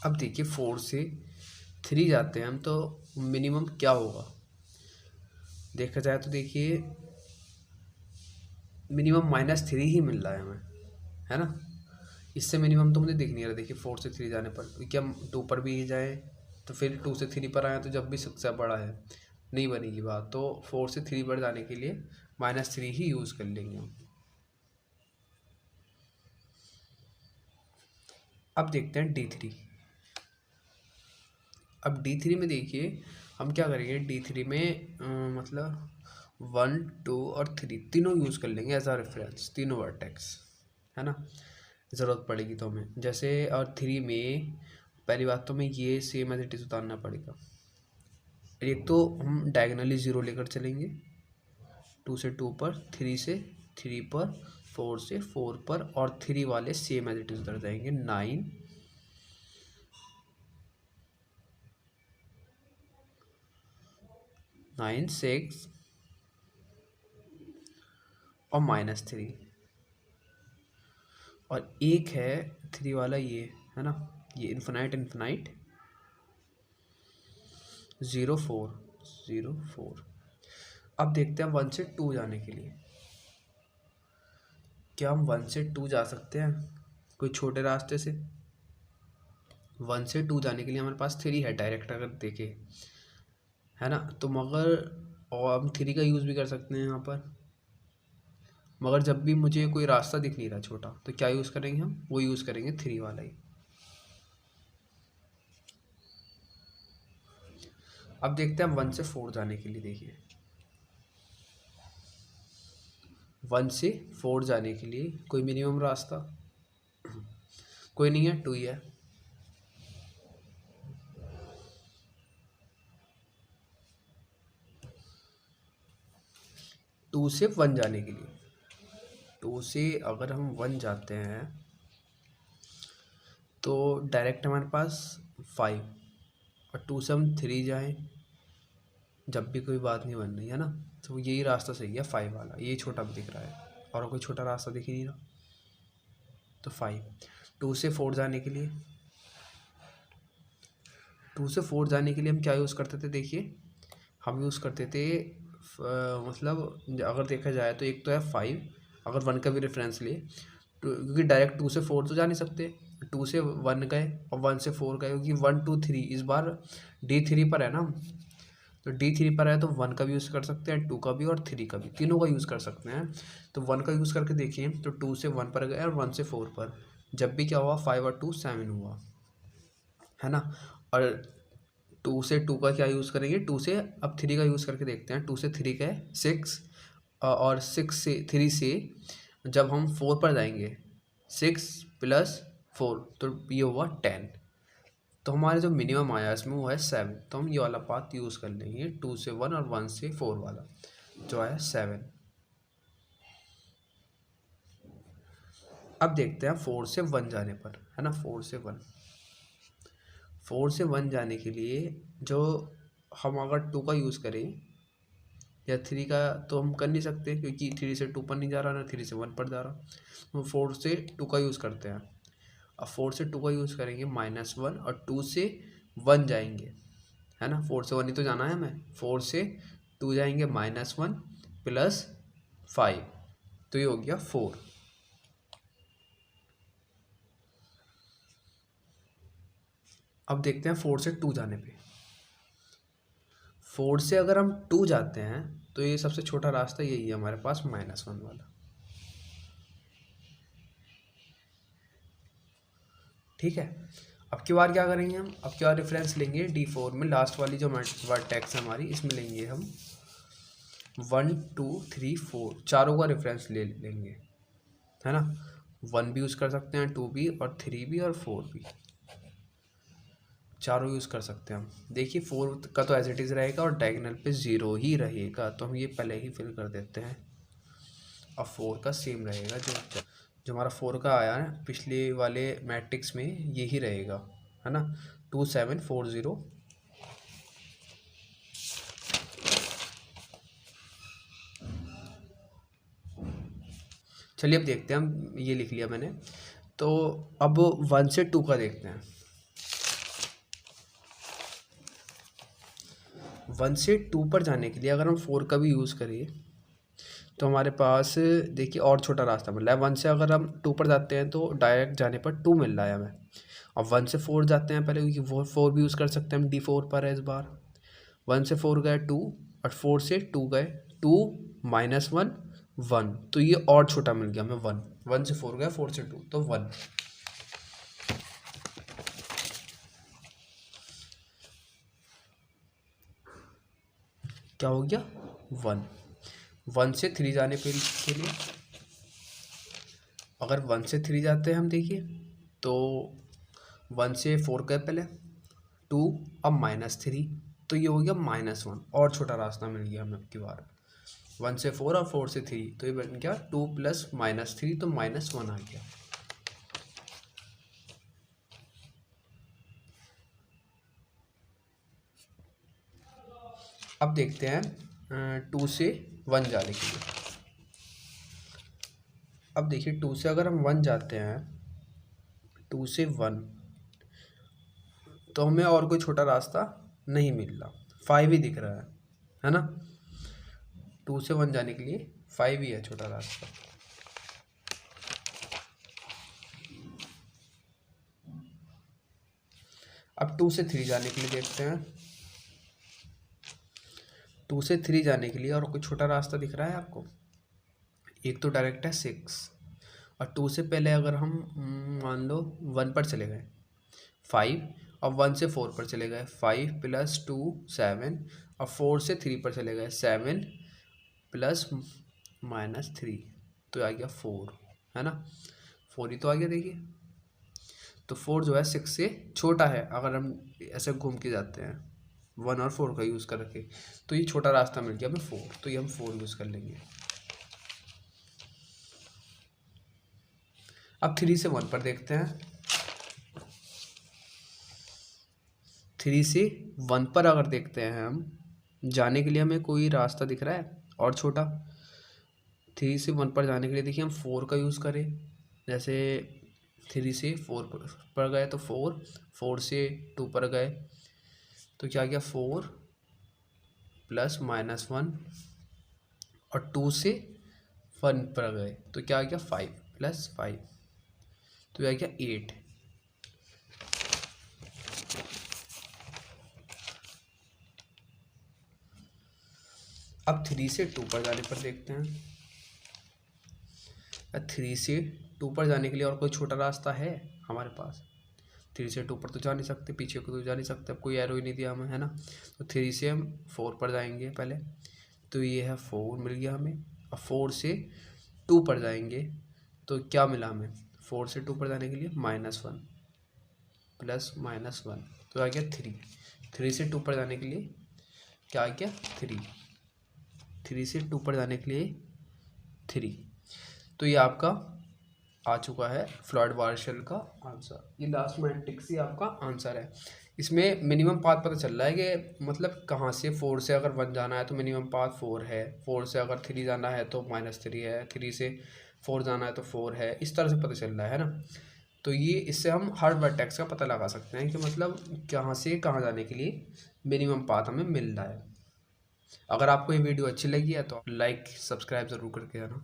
अब देखिए 4 से 3 जाते हैं हम तो मिनिमम क्या होगा देखा जाए तो देखिए मिनिमम -3 ही मिल रहा है हमें, है ना। इससे मिनिमम तो मुझे दिख नहीं रहा। देखिए 4 से 3 जाने पर, क्योंकि हम 2 पर भी ही जाए तो फिर 2 से 3 पर आए तो जब भी सबसे बड़ा है नहीं बनेगी बात। तो 4 से 3 पर जाने के लिए -3 ही यूज़ कर लेंगे हम। अब देखते हैं D3। अब D3 में देखिए हम क्या करेंगे, D3 में मतलब 1, 2 और 3 तीनों यूज़ कर लेंगे एज आ रेफरेंस, तीनों वर्टेक्स, है ना, ज़रूरत पड़ेगी तो हमें। जैसे और 3 में पहली बात तो हमें ये सेम एज इट इज़ उतारना पड़ेगा। एक तो हम डायगनली 0 लेकर चलेंगे 2 से 2 पर, 3 से 3 पर, 4 से 4 पर, और 3 वाले सेम एज इट इज़ उतर जाएंगे 9, 9, 6 और -3, और एक है 3 वाला ये, है ना, ये इन्फिनाइट 0, 4, 0, 4। अब देखते हैं 1 से 2 जाने के लिए, क्या हम 1 से 2 जा सकते हैं कोई छोटे रास्ते से। 1 से 2 जाने के लिए हमारे पास 3 है डायरेक्ट अगर देखें, है ना, तो मगर और हम 3 का यूज़ भी कर सकते हैं यहाँ पर। मगर जब भी मुझे कोई रास्ता दिख नहीं रहा छोटा, तो क्या यूज़ करेंगे हम, वो यूज़ करेंगे 3 वाला ही। अब देखते हैं हम 1 से 4 जाने के लिए। देखिए 1 से 4 जाने के लिए कोई मिनिमम रास्ता कोई नहीं है, 2 ही है। टू से 1 जाने के लिए, 2 से अगर हम 1 जाते हैं तो डायरेक्ट हमारे पास 5, और 2 से हम 3 जाएं जब भी कोई बात नहीं बन रही, है ना, तो यही रास्ता सही है 5 वाला। ये छोटा भी दिख रहा है और कोई छोटा रास्ता दिख ही नहीं रहा, तो 5। 2 से 4 जाने के लिए, 2 से 4 जाने के लिए हम क्या यूज़ करते थे, देखिए हम यूज़ करते थे मतलब अगर देखा जाए तो एक तो है 5, अगर 1 का भी रेफरेंस ले क्योंकि डायरेक्ट 2 से 4 तो जा नहीं सकते, 2 से 1 गए और 1 से 4 गए, क्योंकि 1, 2, 3 इस बार D3 पर है ना, तो D3 पर है तो 1 का भी यूज़ कर सकते हैं, 2 का भी और 3 का भी, तीनों का यूज़ कर सकते हैं। तो 1 का यूज़ करके देखिए तो 2 से 1 पर गए और 1 से 4 पर, जब भी क्या हुआ 5 और 2 7 हुआ, है ना। और 2 से 2 का क्या यूज़ करेंगे, 2 से अब 3 का यूज़ करके देखते हैं। 2 से 3 का है 6, और 6 से 3 से जब हम 4 पर जाएंगे 6 + 4 तो ये हुआ 10, तो हमारे जो मिनिमम आया इसमें वो है 7। तो हम ये वाला पाथ यूज़ कर लेंगे 2 से 1 और 1 से 4 वाला, जो आया 7। अब देखते हैं 4 से 1 जाने पर, है ना, 4 से 1 जाने के लिए जो हम अगर 2 का यूज़ करें या 3 का तो हम कर नहीं सकते, क्योंकि 3 से 2 पर नहीं जा रहा ना 3 से 1 पर जा रहा, तो 4 से 2 का यूज़ करते हैं। अब 4 से 2 का यूज़ करेंगे -1, और 2 से 1 जाएंगे, है ना, 4 से 1 ही तो जाना है हमें। 4 से 2 जाएंगे -1 + 5, तो ये हो गया 4। अब देखते हैं 4 से 2 जाने पे, 4 से अगर हम 2 जाते हैं तो ये सबसे छोटा रास्ता यही है हमारे पास -1 वाला, ठीक है। अब की बार क्या करेंगे हम, अब की बार रेफरेंस लेंगे D4 में लास्ट वाली जो वर्टेक्स है हमारी, इसमें लेंगे हम 1, 2, 3, 4 चारों का रेफरेंस ले लेंगे, है ना। 1 भी यूज़ कर सकते हैं, 2 भी और 3 भी और 4 भी, चारों यूज़ कर सकते हैं हम। देखिए 4 का तो एज इट इज़ रहेगा और डायगोनल पे 0 ही रहेगा, तो हम ये पहले ही फिल कर देते हैं। अब 4 का सेम रहेगा, जो हमारा 4 का आया है पिछले वाले मैट्रिक्स में यही रहेगा, है ना, 2 7 4 0। चलिए अब देखते हैं, हम ये लिख लिया मैंने, तो अब 1 से 2 का देखते हैं। 1 से 2 पर जाने के लिए अगर हम 4 का भी यूज़ करें तो हमारे पास देखिए और छोटा रास्ता मिल रहा है। 1 से अगर हम 2 पर जाते हैं तो डायरेक्ट जाने पर 2 मिल रहा है हमें। अब 1 से 4 जाते हैं पहले, क्योंकि वो 4 भी यूज़ कर सकते हैं हम, D4 पर है इस बार। 1 से 4 गए 2 और 4 से 2 गए 2 -1 1, तो ये और छोटा मिल गया हमें 1। 1 से 4 गया 4 से 2 तो 1। क्या हो गया 1। 1 से 3 जाने के लिए अगर 1 से 3 जाते हैं हम, देखिए तो 1 से 4 गए पहले 2 अब -3, तो ये हो गया -1, और छोटा रास्ता मिल गया हमें अब की बार। 1 से 4 और 4 से 3, तो ये बन गया 2 + -3, तो -1 आ गया। अब देखते हैं 2 से 1 जाने के लिए। अब देखिए 2 से अगर हम 1 जाते हैं, 2 से 1, तो हमें और कोई छोटा रास्ता नहीं मिल रहा, 5 ही दिख रहा है ना। 2 से 1 जाने के लिए 5 ही है छोटा रास्ता। अब 2 से 3 जाने के लिए देखते हैं। 2 से 3 जाने के लिए और कोई छोटा रास्ता दिख रहा है आपको? एक तो डायरेक्ट है 6, और 2 से पहले अगर हम मान लो 1 पर चले गए 5, अब 1 से 4 पर चले गए 5 + 2 7, अब 4 से 3 पर चले गए 7 + -3, तो आ गया 4, है ना। 4 ही तो आ गया देखिए। तो 4 जो है 6 से छोटा है, अगर हम ऐसे घूम के जाते हैं 1 और 4 का यूज़ करके, तो ये छोटा रास्ता मिल गया हमें 4, तो ये हम 4 यूज़ कर लेंगे। अब 3 से 1 पर देखते हैं। 3 से 1 पर अगर देखते हैं हम, जाने के लिए हमें कोई रास्ता दिख रहा है और छोटा? 3 से 1 पर जाने के लिए देखिए हम 4 का यूज़ करें, जैसे 3 से 4 पर गए तो 4, 4 से 2 पर गए तो क्या गया 4 + -1, और 2 से 1 पर गए तो क्या आ गया 5 + 5, तो यह आ गया 8। अब 3 से 2 पर जाने पर देखते हैं। 3 से 2 पर जाने के लिए और कोई छोटा रास्ता है हमारे पास? 3 से 2 पर तो जा नहीं सकते, पीछे को तो जा नहीं सकते, अब कोई एरो ही नहीं दिया हमें, है ना। तो 3 से हम 4 पर जाएंगे पहले, तो ये है 4 मिल गया हमें। अब 4 से 2 पर जाएंगे तो क्या मिला हमें? 4 से 2 पर जाने के लिए -1 + -1, तो आ गया 3। 3 से 2 पर जाने के लिए क्या आ गया 3। 3 से 2 पर जाने के लिए 3, तो ये आपका आ चुका है फ्लॉयड वार्शल का आंसर। ये लास्ट मैट्रिक्स ही आपका आंसर है। इसमें मिनिमम पाथ पता चल रहा है कि मतलब कहाँ से 4 से अगर 1 जाना है तो मिनिमम पाथ 4 है, 4 से अगर 3 जाना है तो -3 है, 3 से 4 जाना है तो 4 है, इस तरह से पता चल रहा है ना। तो ये इससे हम हर वर्टेक्स का पता लगा सकते हैं कि मतलब कहाँ से कहाँ जाने के लिए मिनिमम पाथ हमें मिल रहा है। अगर आपको ये वीडियो अच्छी लगी है तो लाइक सब्सक्राइब ज़रूर करके जाना।